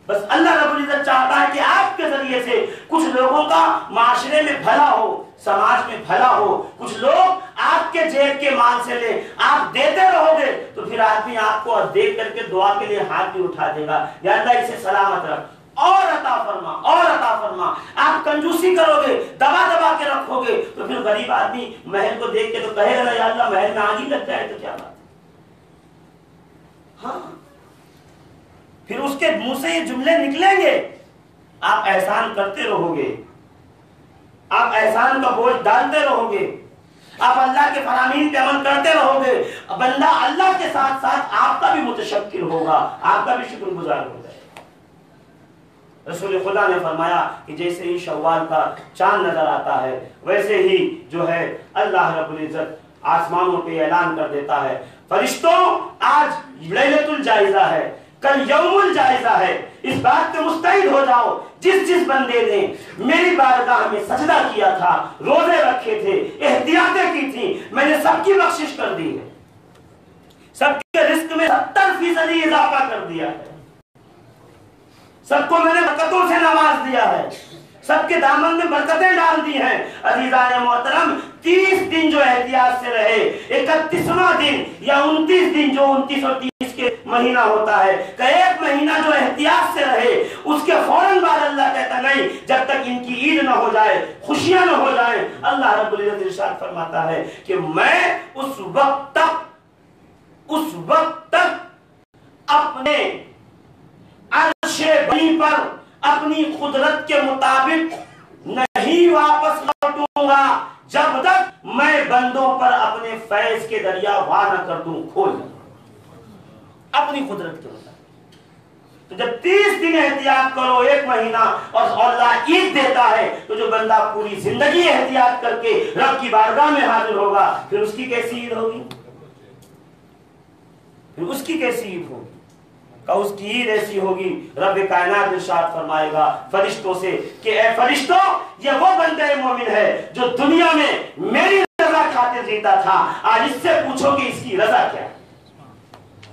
बस अल्लाह रब्बुल इज्जत चाहता है कि आपके जरिए से कुछ लोगों का माशरे में भला हो, समाज में भला हो, कुछ लोग आपके जेब के माल से ले, आप देते रहोगे तो फिर आदमी आपको देख करके दुआ के लिए हाथ भी उठा देगा, या अल्लाह इसे सलामत रख और अता फरमा, और अता फरमा। आप कंजूसी करोगे, दबा दबा के रखोगे, तो फिर गरीब आदमी महल को देख के तो कहेगा या अल्लाह महल में आग ही लग जाए तो क्या बात। हाँ, फिर उसके मुंह से ये जुमले निकलेंगे, आप एहसान करते रहोगे, आप एहसान का बोझ डालते रहोगे, आप अल्लाह के फरामीन पे अमल करते रहोगे, बंदा अल्लाह के साथ साथ आपका भी मुतशक्किर होगा, आपका भी शुक्रगुजार हो जाएगा। रसूल खुदा ने फरमाया कि जैसे ही शव्वाल का चांद नजर आता है, वैसे ही जो है अल्लाह रब्बुल इज्जत आसमानों पे ऐलान कर देता है, फरिश्तों आज लैलतुल जायजा है, कल यौमुल जायजा है, इस बात पे मुस्तैद हो जाओ, जिस जिस बंदे ने मेरी बारगाह में सजदा किया था, रोजे रखे थे, एहतियातें की थी, मैंने सबकी बख्शिश कर दी है, सबके रिस्क में 70% इजाफा कर दिया है, सबको मैंने बरकतों से नवाज दिया है, सबके दामन में बरकतें डाल दी हैं। अजीज़ान मोहतरम, 30 दिन जो एहतियात से रहे, 31वां दिन या 29 दिन जो 29 और 30 के महीना होता है, का एक महीना जो एहतियात से रहे, उसके फौरन बाद अल्लाह कहता नहीं, जब तक इनकी ईद ना हो जाए, खुशियां ना हो जाए, अल्लाह रब्बुल इज्जत इरशाद फरमाता है कि मैं उस वक्त तक अपने अर्शे बनी पर अपनी कुदरत के मुताबिक नहीं वापस लौटूंगा, जब तक मैं बंदों पर अपने फैज के दरिया वार न कर दूं, खोल अपनी कुदरत के मुताबिक। तो जब 30 दिन एहतियात करो, एक महीना, और अल्लाह ईद देता है, तो जो बंदा पूरी जिंदगी एहतियात करके रब की बारगाह में हाजिर होगा, फिर उसकी कैसी ईद होगी, फिर उसकी कैसी ईद होगी, का उसकी ईद ऐसी होगी। रब कायनात इरशाद फरमाएगा फरिश्तों से कि ए फरिश्तों, ये वो बंदे मोमिन है जो दुनिया में मेरी रजा खातिर जीता था, आज इससे पूछो कि इसकी रजा क्या है।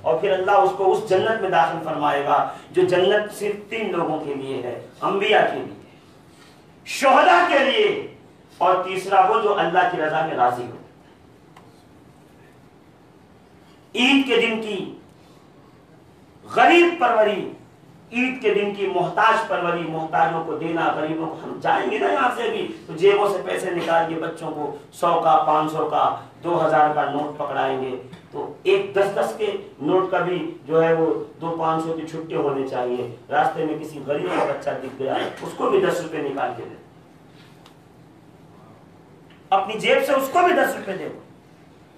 और फिर अल्लाह उसको उस जन्नत में दाखिल फरमाएगा जो जन्नत सिर्फ 3 लोगों के लिए है, अंबिया के लिए, शुहदा के लिए, और तीसरा वो जो अल्लाह की रजा में राजी हो। ईद के दिन की गरीब परवरी, ईद के दिन की मोहताज परवरी, मोहताजों को देना, गरीबों को, हम जाएंगे ना यहाँ से भी तो जेबों से पैसे निकाल के बच्चों को 100 का, 500 का, 2000 का नोट पकड़ाएंगे, तो एक 10-10 के नोट का भी जो है वो 200-500 की छुट्टी होनी चाहिए। रास्ते में किसी गरीब का बच्चा दिख गया, उसको भी 10 रुपए निकाल के दे, अपनी जेब से उसको भी 10 रुपए दे।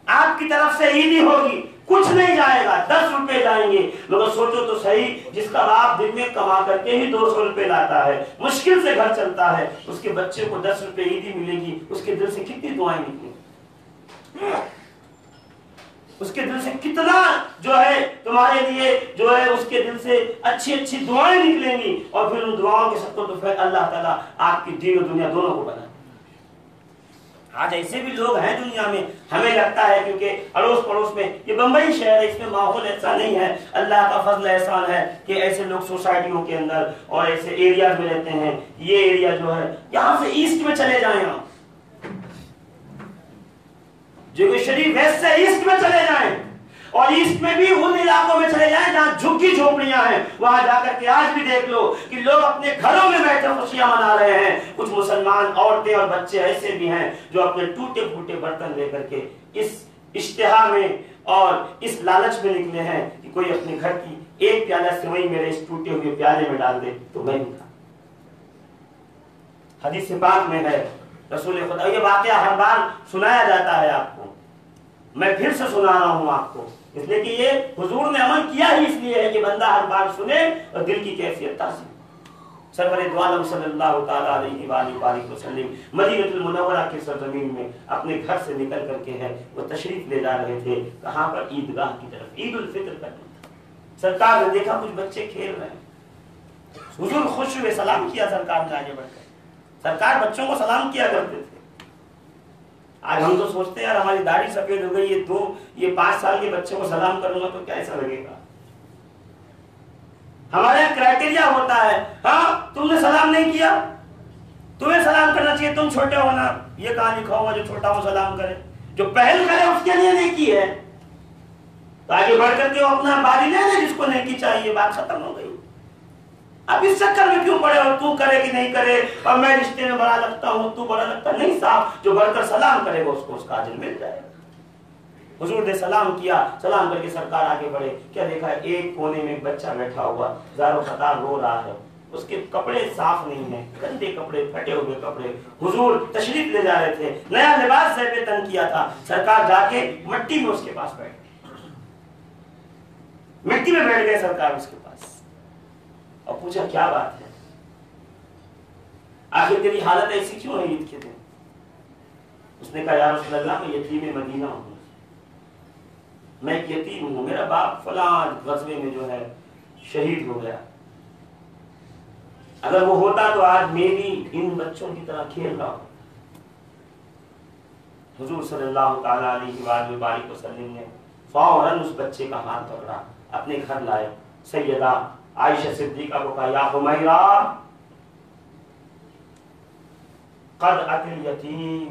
आपकी तरफ से ईदी होगी, कुछ नहीं जाएगा, 10 रुपए जाएंगे। मगर सोचो तो सही, जिसका बाप दिन में कमा करके ही 200 रुपए लाता है, मुश्किल से घर चलता है, उसके बच्चे को 10 रुपए ईदी मिलेगी, उसके दिल से कितनी दुआएं निकलेंगी, उसके दिल से कितना जो है तुम्हारे लिए जो है उसके दिल से अच्छी अच्छी दुआएं निकलेंगी। और फिर उन दुआओं के सबको तो फिर अल्लाह ताला आपकी दीन और दुनिया दोनों को बना। आज ऐसे भी लोग हैं दुनिया में, हमें लगता है क्योंकि अड़ोस पड़ोस में, ये बंबई शहर है, इसमें माहौल ऐसा नहीं है, अल्लाह का फजल एहसान है कि ऐसे लोग सोसाइटियों के अंदर और ऐसे एरिया में रहते हैं। ये एरिया जो है, यहाँ से ईस्ट में चले जाएं आप, जो शरीफ वेस्ट से ईस्ट में चले जाएं, और ईस्ट में भी उन इलाकों में चले जाएं जहां झुग्गी झोपड़ियां हैं, वहां जाकर के आज भी देख लो कि लोग अपने घरों में बैठे खुशियां मना रहे हैं। कुछ मुसलमान औरतें और बच्चे ऐसे भी हैं जो अपने टूटे फूटे बर्तन लेकर के इस इश्तिहार में और इस लालच में निकले हैं कि कोई अपने घर की एक प्याला सेवई मेरे इस टूटे हुए प्याले में डाल दे तो मैं भी खा। हदीस पाक में है, रसूल खुदा, ये वाकया हर बार सुनाया जाता है आपको, मैं फिर से सुना रहा हूं आपको, इसलिए कि ये हुजूर ने अमल किया ही इसलिए है कि बंदा हर बार सुने और दिल की कैफियत ताज़ी। सरवरे दो आलम सल्लल्लाहु तआला अलैहि वसल्लम मदीनतुल मुनव्वरा की सरजमीन में अपने घर से निकल करके है वो तशरीफ ले जा रहे थे, कहां पर? ईदगाह की तरफ, ईद उल फित्र का दिन। सरकार ने देखा कुछ बच्चे खेल रहे हैं, हुजूर खुश हुए, सलाम किया सरकार ने आगे बढ़कर। सरकार बच्चों को सलाम किया करते थे। आज हम तो सोचते हैं यार हमारी दाढ़ी सफेद हो गई, ये 5 साल के बच्चे को सलाम करूंगा तो कैसा लगेगा। हमारे यहाँ क्राइटेरिया होता है, हाँ तुमने सलाम नहीं किया, तुम्हें सलाम करना चाहिए, तुम छोटे हो ना। ये कहां लिखा होगा जो छोटा हो सलाम करे? जो पहल करे उसके लिए नेकी है, तो आगे बढ़ करके वो अपना बारी ले ले जिसको नेकी चाहिए, बात खत्म हो गई। अब इस चक्कर में क्यों पड़े हो, तू करे कि नहीं करे, और मैं रिश्ते में बड़ा लगता हूं, तू बड़ा लगता नहीं। साहब जो बढ़कर सलाम करेगा उसको उसका अजर मिल जाएगा। हुजूर ने सलाम किया, सलाम करके सरकार आगे बढ़े, क्या देखा? एक कोने में एक बच्चा बैठा हुआ ज़ारो क़तार रो रहा है, उसके कपड़े साफ नहीं है, गंदे कपड़े, फटे हुए कपड़े। हुजूर तशरीफ ले जा रहे थे, नया लिबास से तन किया था, सरकार जाके मिट्टी में उसके पास बैठ गए, मिट्टी में बैठ गए सरकार उसके पास और पूछा क्या बात है, आखिर तेरी हालत ऐसी क्यों है ईद के दिन? उसने कहा या रसूल अल्लाह मैं यतीम मदीना हूं, मैं एक यतीम हूं, मेरा बाप फलां गज़वे में जो है शहीद हो गया, अगर वो होता तो आज मेरी इन बच्चों की तरह खेल रहा हूं। हुजूर सल्लल्लाहु तआला अलैहि वसल्लम ने फौरन उस बच्चे का हाथ पकड़ा, अपने घर लाए, सैयदा आयशा सिद्दीका को कहा या हुमैरा कद अतिल यतीम,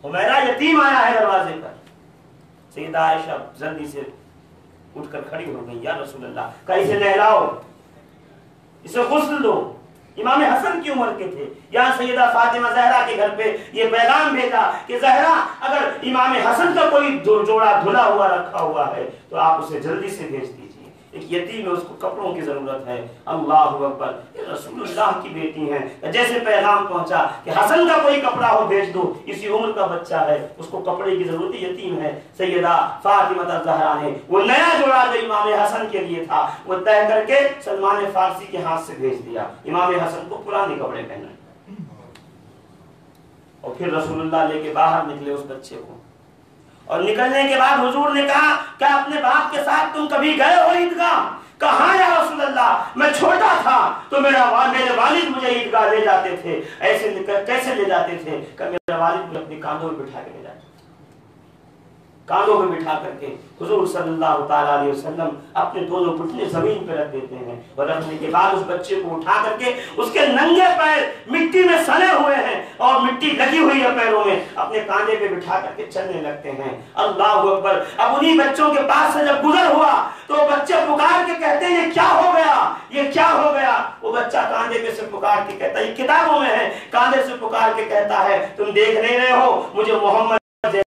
हुमैरा यतीम आया है दरवाजे पर। सैयदा आयशा जल्दी से उठकर खड़ी हो गई, या रसूल अल्लाह, कहा इसे नहलाओ, इसे गुस्ल दो। इमाम हसन की उम्र के थे, यहाँ सैयदा फातिमा ज़हरा के घर पे ये पैगाम भेजा कि ज़हरा अगर इमाम हसन का कोई जोड़ा धुला हुआ रखा हुआ है तो आप उसे जल्दी से भेज दीजिए, एक यतीम है, उसको कपड़ों की जरूरत है। अल्लाहु अकबर, रसूलुल्लाह की बेटी है। जैसे पैगाम पहुंचा कि हसन का कोई कपड़ा हो भेज दो, इसी उम्र का बच्चा है, उसको कपड़े की जरूरत है, यतीम है। सैयदा फातिमा ज़हरा ने वो नया जोड़ा जो इमाम हसन के लिए था वो तय करके सलमान फारसी के हाथ से भेज दिया, इमाम हसन को पुराने कपड़े पहनाए। और फिर रसूलुल्लाह लेके बाहर निकले उस बच्चे को, और निकलने के बाद हुजूर ने कहा क्या अपने बाप के साथ तुम कभी गए हो ईदगाह? कहा या रसूल अल्लाह, मैं छोटा था तो मेरे वालिद मुझे ईदगाह ले जाते थे। ऐसे कैसे ले जाते थे? कि मेरा वालिद मुझे अपने कांधों में बिठा के ले जाते, कांधों में बिठा करके हुजूर सल्लल्लाहु तआला अलैहि वसल्लम अपने दोनों घुटने जमीन पर रख देते हैं, और रखने के बाद उस बच्चे को उठा करके उसके नंगे पैर मिट्टी में सने हुए हैं और मिट्टी लगी हुई है पैरों में, अपने कांधे पे बिठा करके चलने लगते हैं। अल्लाहु अकबर। अब उन्हीं बच्चों के पास से जब गुजर हुआ तो बच्चे पुकार के कहते हैं ये क्या हो गया, ये क्या हो गया? वो बच्चा कांधे पे से पुकार के कहता है, ये किताबों में है, कांधे से पुकार के कहता है तुम देख नहीं रहे हो मुझे मोहम्मद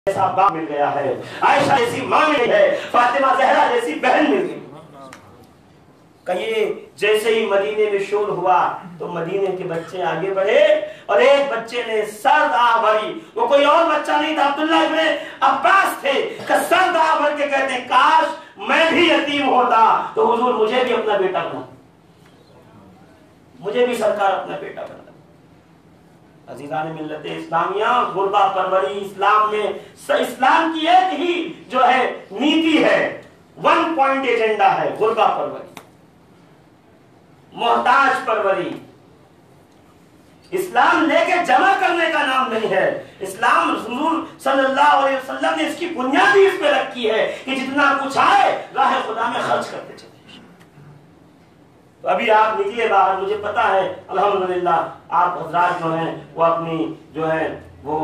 जैसा बाप मिल गया है, आयशा जैसी मां मिल गई है, फातिमा जहरा जैसी बहन मिल गई। कहिए जैसे ही मदीने में शोर हुआ तो मदीने के बच्चे आगे बढ़े और एक बच्चे ने सर आ भरी, वो कोई और बच्चा नहीं था, अब्दुल्लाह इब्ने अब्बास थे, सर आ भर के कहते हैं काश मैं भी यतीम होता तो हुजूर मुझे भी अपना बेटा बना, मुझे भी सरकार अपना बेटा बना। अजीज़ान मिल्लत इस्लामिया, गुरबा परवरी इस्लाम में इस्लाम की एक ही जो है नीति है, वन पॉइंट एजेंडा है, गुरबा परवरी, मोहताज परवरी। इस्लाम लेके जमा करने का नाम नहीं है। इस्लाम हुजूर सल्लल्लाहु अलैहि वसल्लम ने इसकी बुनियाद ही इस पे रखी है कि जितना कुछ आए राह खुदा में खर्च करते चले। तो अभी आप निकले बाहर, मुझे पता है अल्हम्दुलिल्लाह आप हजरात जो हैं वो अपनी जो है वो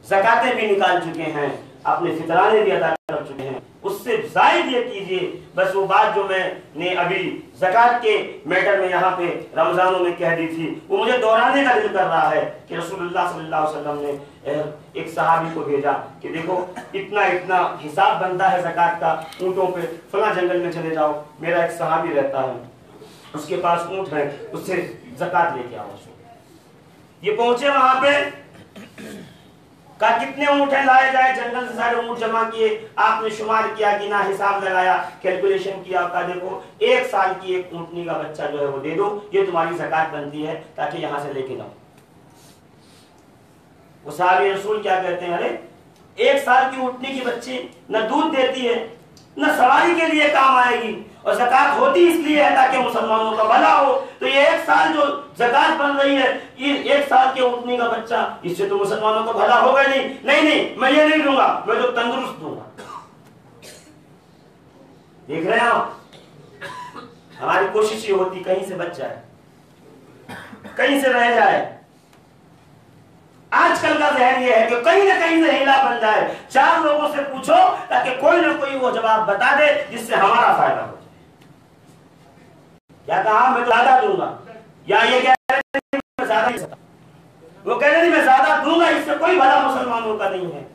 ज़कातें भी निकाल चुके हैं, अपने फितराने भी अदा कर चुके हैं, उससे जायद ये कीजिए। बस वो बात जो मैंने अभी ज़कात के मैटर में यहाँ पे रमजानों में कह दी थी, वो मुझे दोहराने का दिल कर रहा है कि रसूलुल्लाह सल्लल्लाहु अलैहि वसल्लम ने एक सहाबी को भेजा कि देखो इतना इतना हिसाब बनता है ज़कात का, ऊँटों पे फला जंगल में चले जाओ, मेरा एक सहाबी रहता है, उसके पास ऊँट है, उससे ज़कात लेके आओ। ये पहुंचे वहां पे, कहा कितने ऊँट है लाए जाए, जंगल से सारे ऊँट जमा किए, आपने शुमार किया, गिना, हिसाब लगाया, कैलकुलेशन किया, कहा देखो एक साल की एक ऊँटनी का बच्चा जो है वो दे दो, ये तुम्हारी ज़कात बनती है ताकि यहां से लेके जाओ। वो साहबी रसूल क्या कहते हैं, अरे एक साल की ऊँटनी की बच्ची न दूध देती है न सवारी के लिए काम आएगी, और ज़कात होती इसलिए है ताकि मुसलमानों का भला हो। तो ये एक साल जो ज़कात बन रही है, ये एक साल के ऊँटनी का बच्चा, इससे तो मुसलमानों का भला होगा नहीं। नहीं नहीं, मैं ये नहीं दूंगा, मैं तो तंदुरुस्त दूंगा। देख रहे हैं आप, हमारी कोशिश ये होती कहीं से बच जाए, कहीं से रह जाए। आजकल का जहन ये है कि कहीं ना कहीं से हिला बन जाए, चार लोगों से पूछो ताकि कोई ना कोई वो जवाब बता दे जिससे हमारा फायदा हो जाए। या कहा मैं ज्यादा दूंगा, या ये कह रहे मैं ज्यादा नहीं सकता, वो कह रहे मैं ज्यादा दूंगा, इससे कोई भला मुसलमानों का नहीं है।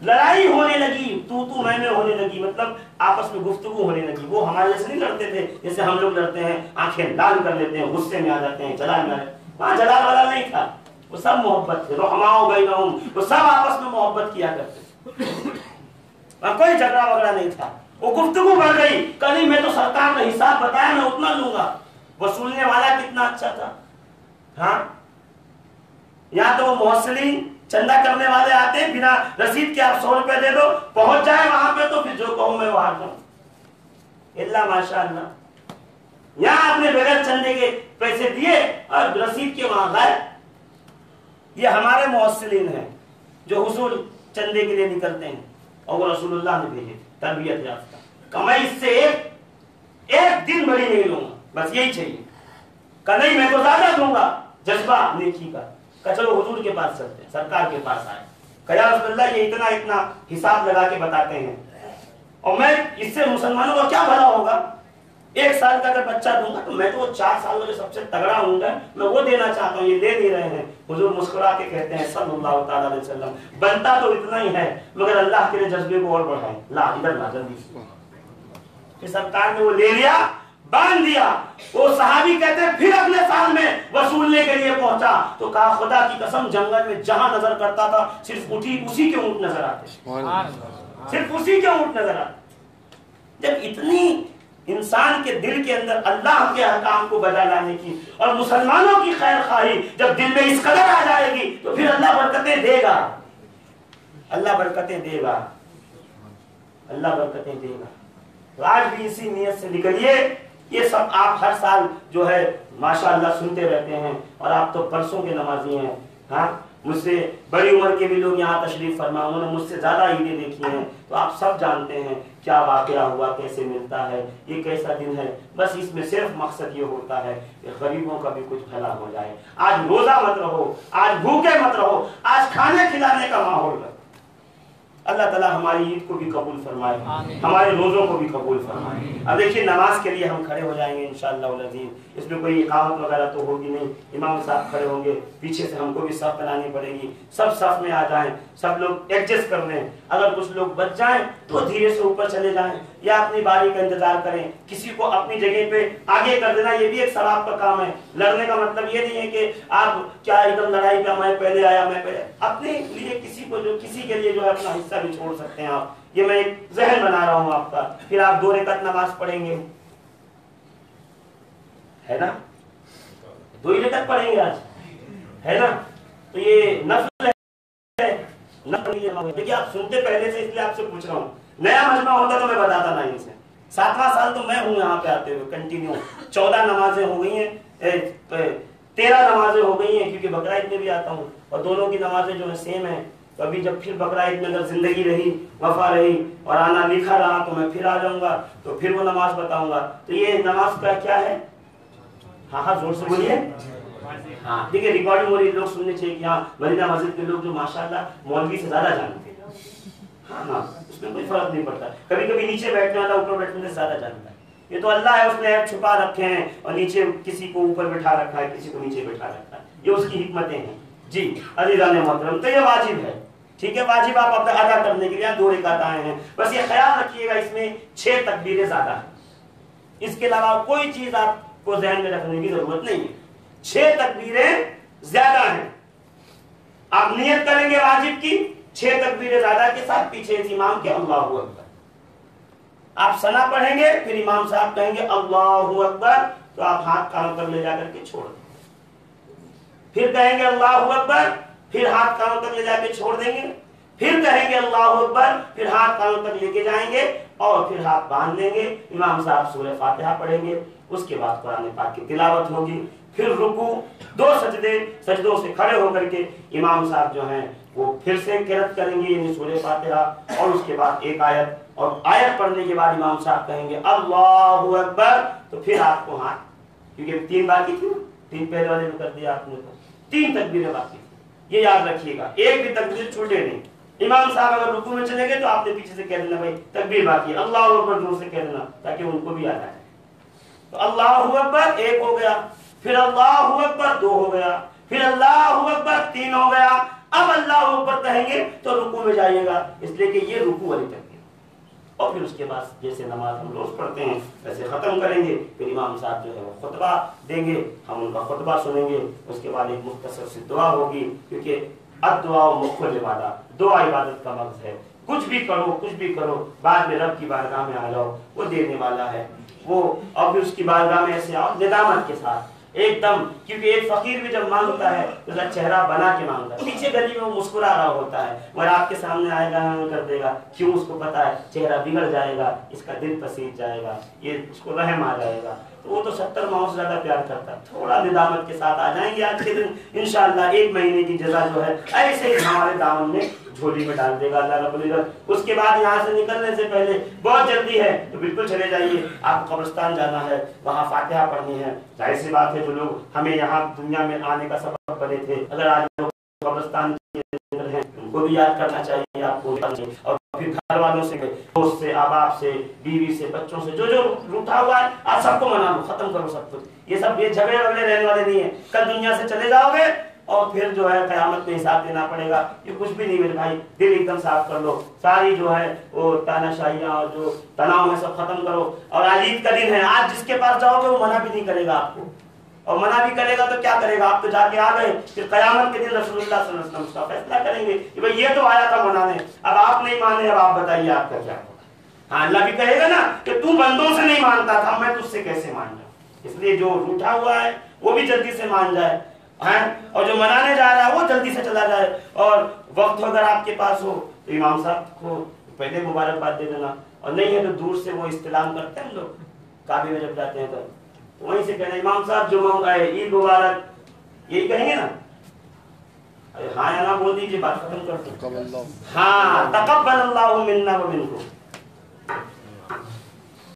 लड़ाई होने लगी, तू मैं होने लगी, मतलब आपस में गुफ्तगू होने लगी। वो हमारे जैसे नहीं लड़ते थे जैसे हम लोग लड़ते हैं, आंखें लाल कर लेते हैं, गुस्से में आ जाते हैं, जलाल में। वहां जलाल वाला नहीं था, वो सब मोहब्बत थे, रहमाओ बैनहुम, वो सब आपस में मोहब्बत किया करते थे, कोई झगड़ा वगड़ा नहीं था। वो गुफ्तगू बढ़ गई, कहीं मैं तो सरकार ने हिसाब बताया मैं उतना लूंगा, वसूलने वाला कितना अच्छा था। हाँ, यहाँ तो वो मुहस्सिलीन चंदा करने वाले आते हैं, बिना रसीद के आप 100 रुपए दे दो, पहुंच जाए वहां पे तो फिर जो कहूं मैं वहां जाऊं। अल्लाह माशाअल्लाह, यहाँ आपने बगैर चंदे के पैसे दिए और रसीद के वहां गए। ये हमारे मुहस्सिलीन हैं जो हुजूर चंदे के लिए निकलते हैं, और वो रसूलुल्लाह ने भेजे, तरबियत याफ्ता। कमाई इससे एक दिन बड़ी नहीं लूंगा, बस यही चाहिए। कहा नहीं मैं तो ज्यादा दूंगा, जज्बा नेकी का। कहा चलो हुजूर के पास चलते हैं, सरकार के पास आए। कहा रसूलुल्लाह ये इतना इतना हिसाब लगा के बताते हैं, और मैं इससे मुसलमानों का क्या भला होगा। एक साल का अगर बच्चा दूंगा तो मैं तो 4 साल वाले सबसे तगड़ा हूंगा, मैं वो देना चाहता हूँ, ये दे नहीं रहे हैं। हुजूर मुस्कुरा के कहते हैं सल्लल्लाहु ताला अलैहि वसल्लम, बनता तो इतना ही है मगर अल्लाह के लिए जज्बे को और बढ़ाएं, ला इधर ला जल्दी से। फिर सरकार ने वो ले लिया, बांध दिया। वो सहाबी कहते हैं फिर अगले साल में वसूलने के लिए पहुंचा तो कहा खुदा की कसम जंगल में जहां नजर करता था सिर्फ उसी के ऊंट नजर आते, सिर्फ उसी के ऊंट नजर आते। जब इतनी इंसान के दिल के अंदर अल्लाह के अहकाम को बजा लाने की और मुसलमानों की खैर खाही जब दिल में इस कदर आ जाएगी तो फिर अल्लाह बरकतें देगा, अल्लाह बरकतें देगा, अल्लाह बरकतें देगा। तो आज भी इसी नियत से निकलिए। ये सब आप हर साल जो है माशाअल्लाह सुनते रहते हैं, और आप तो परसों के नमाजी हैं। हाँ, मुझसे बड़ी उम्र के भी लोग यहाँ तशरीफ फरमा, उन्होंने मुझसे ज्यादा ईदें देखी हैं, तो आप सब जानते हैं क्या वाकया हुआ, कैसे मिलता है, ये कैसा दिन है। बस इसमें सिर्फ मकसद ये होता है कि गरीबों का भी कुछ भला हो जाए। आज रोजा मत रहो, आज भूखे मत रहो, आज खाने खिलाने का माहौल रहो। अल्लाह ताला हमारी ईद को भी कबूल फरमाए, हमारे रोज़ों को भी कबूल फरमाए। अब देखिए नमाज के लिए हम खड़े हो जाएंगे इंशाअल्लाह अज़ीज़। इसमें कोई इकामत वगैरह तो होगी नहीं, इमाम साहब खड़े होंगे, पीछे से हमको भी सफ़ बनानी पड़ेगी। सब सफ़ में आ जाएं, सब लोग एडजस्ट कर लें। अगर कुछ लोग बच जाएं तो धीरे से ऊपर चले जाएं या अपनी बारी का इंतजार करें। किसी को अपनी जगह पे आगे कर देना ये भी एक सवाब का काम है। लड़ने का मतलब ये नहीं है कि आप क्या एकदम लड़ाई का मैं पहले आया मैं पहले, अपने लिए किसी को जो किसी के लिए जो है अपना हिस्सा भी छोड़ सकते हैं आप। ये मैं एक जहन बना रहा हूँ आपका। फिर आप 2 रकात नमाज पढ़ेंगे, है ना, 2 ही रकात पढ़ेंगे आज, है ना, तो ये नफ्ल है। देखिए आप सुनते पहले से इसलिए आपसे पूछ रहा हूँ। नया मजमा होता तो मैं बताता ना इनसे। 7वां साल तो मैं हूँ यहाँ पे आते हुए कंटिन्यू। 14 नमाजें हो गई हैं, 13 नमाजें हो गई हैं, क्योंकि बकरा ईद में भी आता हूँ और दोनों की नमाजें जो है सेम है। तो अभी जब फिर बकरा ईद में अगर जिंदगी रही, वफा रही और आना लिखा रहा तो मैं फिर आ जाऊंगा, तो फिर वो नमाज बताऊंगा। तो ये नमाज का क्या है? हाँ हाँ जोर से बोलिए। हाँ देखिए रिकॉर्डिंग हो रही, लोग सुनने चाहिए कि हाँ मदीना मस्जिद के लोग जो माशाल्लाह मौलवी से ज्यादा जानते हैं। हाँ हाँ उसमें कोई फर्क नहीं पड़ता। कभी कभी नीचे बैठने वाला ऊपर बैठने से ज्यादा जानता है। ये तो अल्लाह है, उसने ऐप छुपा रखे हैं और नीचे किसी को ऊपर बैठा रखा है, किसी को नीचे बैठा रखा है। ये उसकी हिकमतें हैं जी। अज़ीज़ान मोहतरम, तो ये वाजिब है, ठीक है, वाजिब आप अपना अदा करने के लिए 2 रकात आए हैं। बस ये ख्याल रखिएगा इसमें 6 तकबीरें ज्यादा है, इसके अलावा कोई चीज आपको ज़हन में रखने की जरूरत नहीं है। 6 तकबीरें ज्यादा हैं। आप नियत करेंगे वाजिब की, 6 तकबीरें ज्यादा के साथ पीछे इमाम के अल्लाहु अकबर। आप सना पढ़ेंगे, फिर इमाम साहब कहेंगे अल्लाहु अकबर, तो आप हाथ कानों तक ले जाकर के छोड़ देंगे। फिर कहेंगे अल्लाहु अकबर, फिर हाथ कानों तक ले जाके छोड़ देंगे। फिर कहेंगे अल्लाहु अकबर, फिर हाथ कानों तक लेके जाएंगे और फिर हाथ बांध लेंगे। इमाम साहब सूरह फातिहा पढ़ेंगे, उसके बाद कुरान पाक की तिलावत होगी। फिर रुकू, 2 सजदे, सजदों से खड़े होकर के इमाम साहब जो हैं वो फिर से किरात करेंगे यानी सूरह फातिहा, और उसके बाद एक आयत, और आयत पढ़ने के बाद इमाम साहब कहेंगे अल्लाहु अकबर। तो फिर आपको हाथ, क्योंकि 3 बाकी थी ना, 3 पहले वाले में कर दिया आपने, तो 3 तकबीरें बाकी थी। ये याद रखिएगा, एक भी तकबीर छूटे नहीं। इमाम साहब अगर रुकू में चले गए तो आपने पीछे से कह देना भाई तकबीर बाकी है, अल्लाहु अकबर जोर से कह देना ताकि उनको भी याद आए। तो अल्लाहु अकबर 1 हो गया, फिर अल्लाहु अकबर 2 हो गया, फिर अल्लाहु अकबर 3 हो गया। अब अल्लाहु अकबर कहेंगे तो रुकू में जाइएगा, इसलिए कि ये रुकू वाली तकबीर। और फिर उसके बाद जैसे नमाज हम रोज पढ़ते हैं वैसे खत्म करेंगे। फिर इमाम साहब जो है वो खुतबा देंगे, हम उनका खुतबा सुनेंगे। उसके बाद एक मुख्तसर सी दुआ होगी, क्योंकि अद्दुआ मुख्तलिफ इबादत, दुआ इबादत का मकसद है। कुछ भी करो, बाद में रब की बारगाह में आ जाओ, वो देने वाला है वो। और फिर उसकी बारगाह में ऐसे आओ निदामत के साथ एकदम, क्योंकि एक फकीर भी जब मांगता है तो उसका चेहरा बना के मांगता है। पीछे गली में वो मुस्कुरा रहा होता है, मगर आपके सामने आएगा कर देगा, क्यों? उसको पता है चेहरा बिगड़ जाएगा, इसका दिल पसीज जाएगा, ये उसको रहम आ जाएगा। तो वो तो 70 माओ से ज्यादा प्यार करता है। थोड़ा निदामत के साथ आ जाएंगे आज के दिन, इंशाअल्लाह 1 महीने की जज़ा जो है ऐसे ही हमारे दामन में झोली में डाल देगा अल्लाह रब्बुल इज्जत। उसके बाद यहाँ से निकलने से पहले बहुत जल्दी है तो बिल्कुल चले जाइए, आपको कब्रिस्तान जाना है, वहाँ फातिहा पढ़नी है। जाहिर सी बात है जो लोग हमें यहाँ दुनिया में आने का सबब बने थे, अगर आज लोग कब्रिस्तान के अंदर हैं उनको भी याद करना चाहिए आपको। और फिर घर वालों से, दोस्त से, अहबाब से, बीवी से, बच्चों से, जो जो रूठा हुआ है आज सबको मना लो, खत्म करो सब कुछ। ये सब ये झगड़े वगड़े रहने वाले नहीं है। कल दुनिया से चले जाओगे और फिर जो है कयामत में हिसाब देना पड़ेगा। ये कुछ भी नहीं मेरे भाई, दिल एकदम साफ कर लो, सारी जो है वो तानाशाहियां और जो तनाव है सब खत्म करो। और आज ईद का दिन है, आज जिसके पास जाओगे वो मना भी नहीं करेगा आपको, और मना भी करेगा तो क्या करेगा? आप तो जाके आ गए, फिर कयामत के दिन रसूलुल्लाह सल्लल्लाहु अलैहि वसल्लम का फैसला करेंगे कि भाई ये तो आया था मनाने, अब आप नहीं माने, अब आप बताइए आपका क्या होगा। हाँ, अल्लाह भी कहेगा ना कि तू बंदों से नहीं मानता था, मैं तुझसे कैसे मान जाऊं। इसलिए जो रूठा हुआ है वो भी जल्दी से मान जाए, हैं, और जो मनाने जा रहा है वो जल्दी से चला जाए। और वक्त अगर आपके पास हो तो इमाम साहब को पहले मुबारकबाद दे देना, और नहीं है तो दूर से वो इस्तिलाम करते हैं हम लोग काबे में जब जाते हैं तो वहीं से कहना इमाम साहब जुम्मा आए, ईद मुबारक, यही कहेंगे ना। अरे हाँ या ना बोल दीजिए, बात खत्म कर दो। हाँ, तक़ब्बल अल्लाहु मिन्ना व मिनकुम।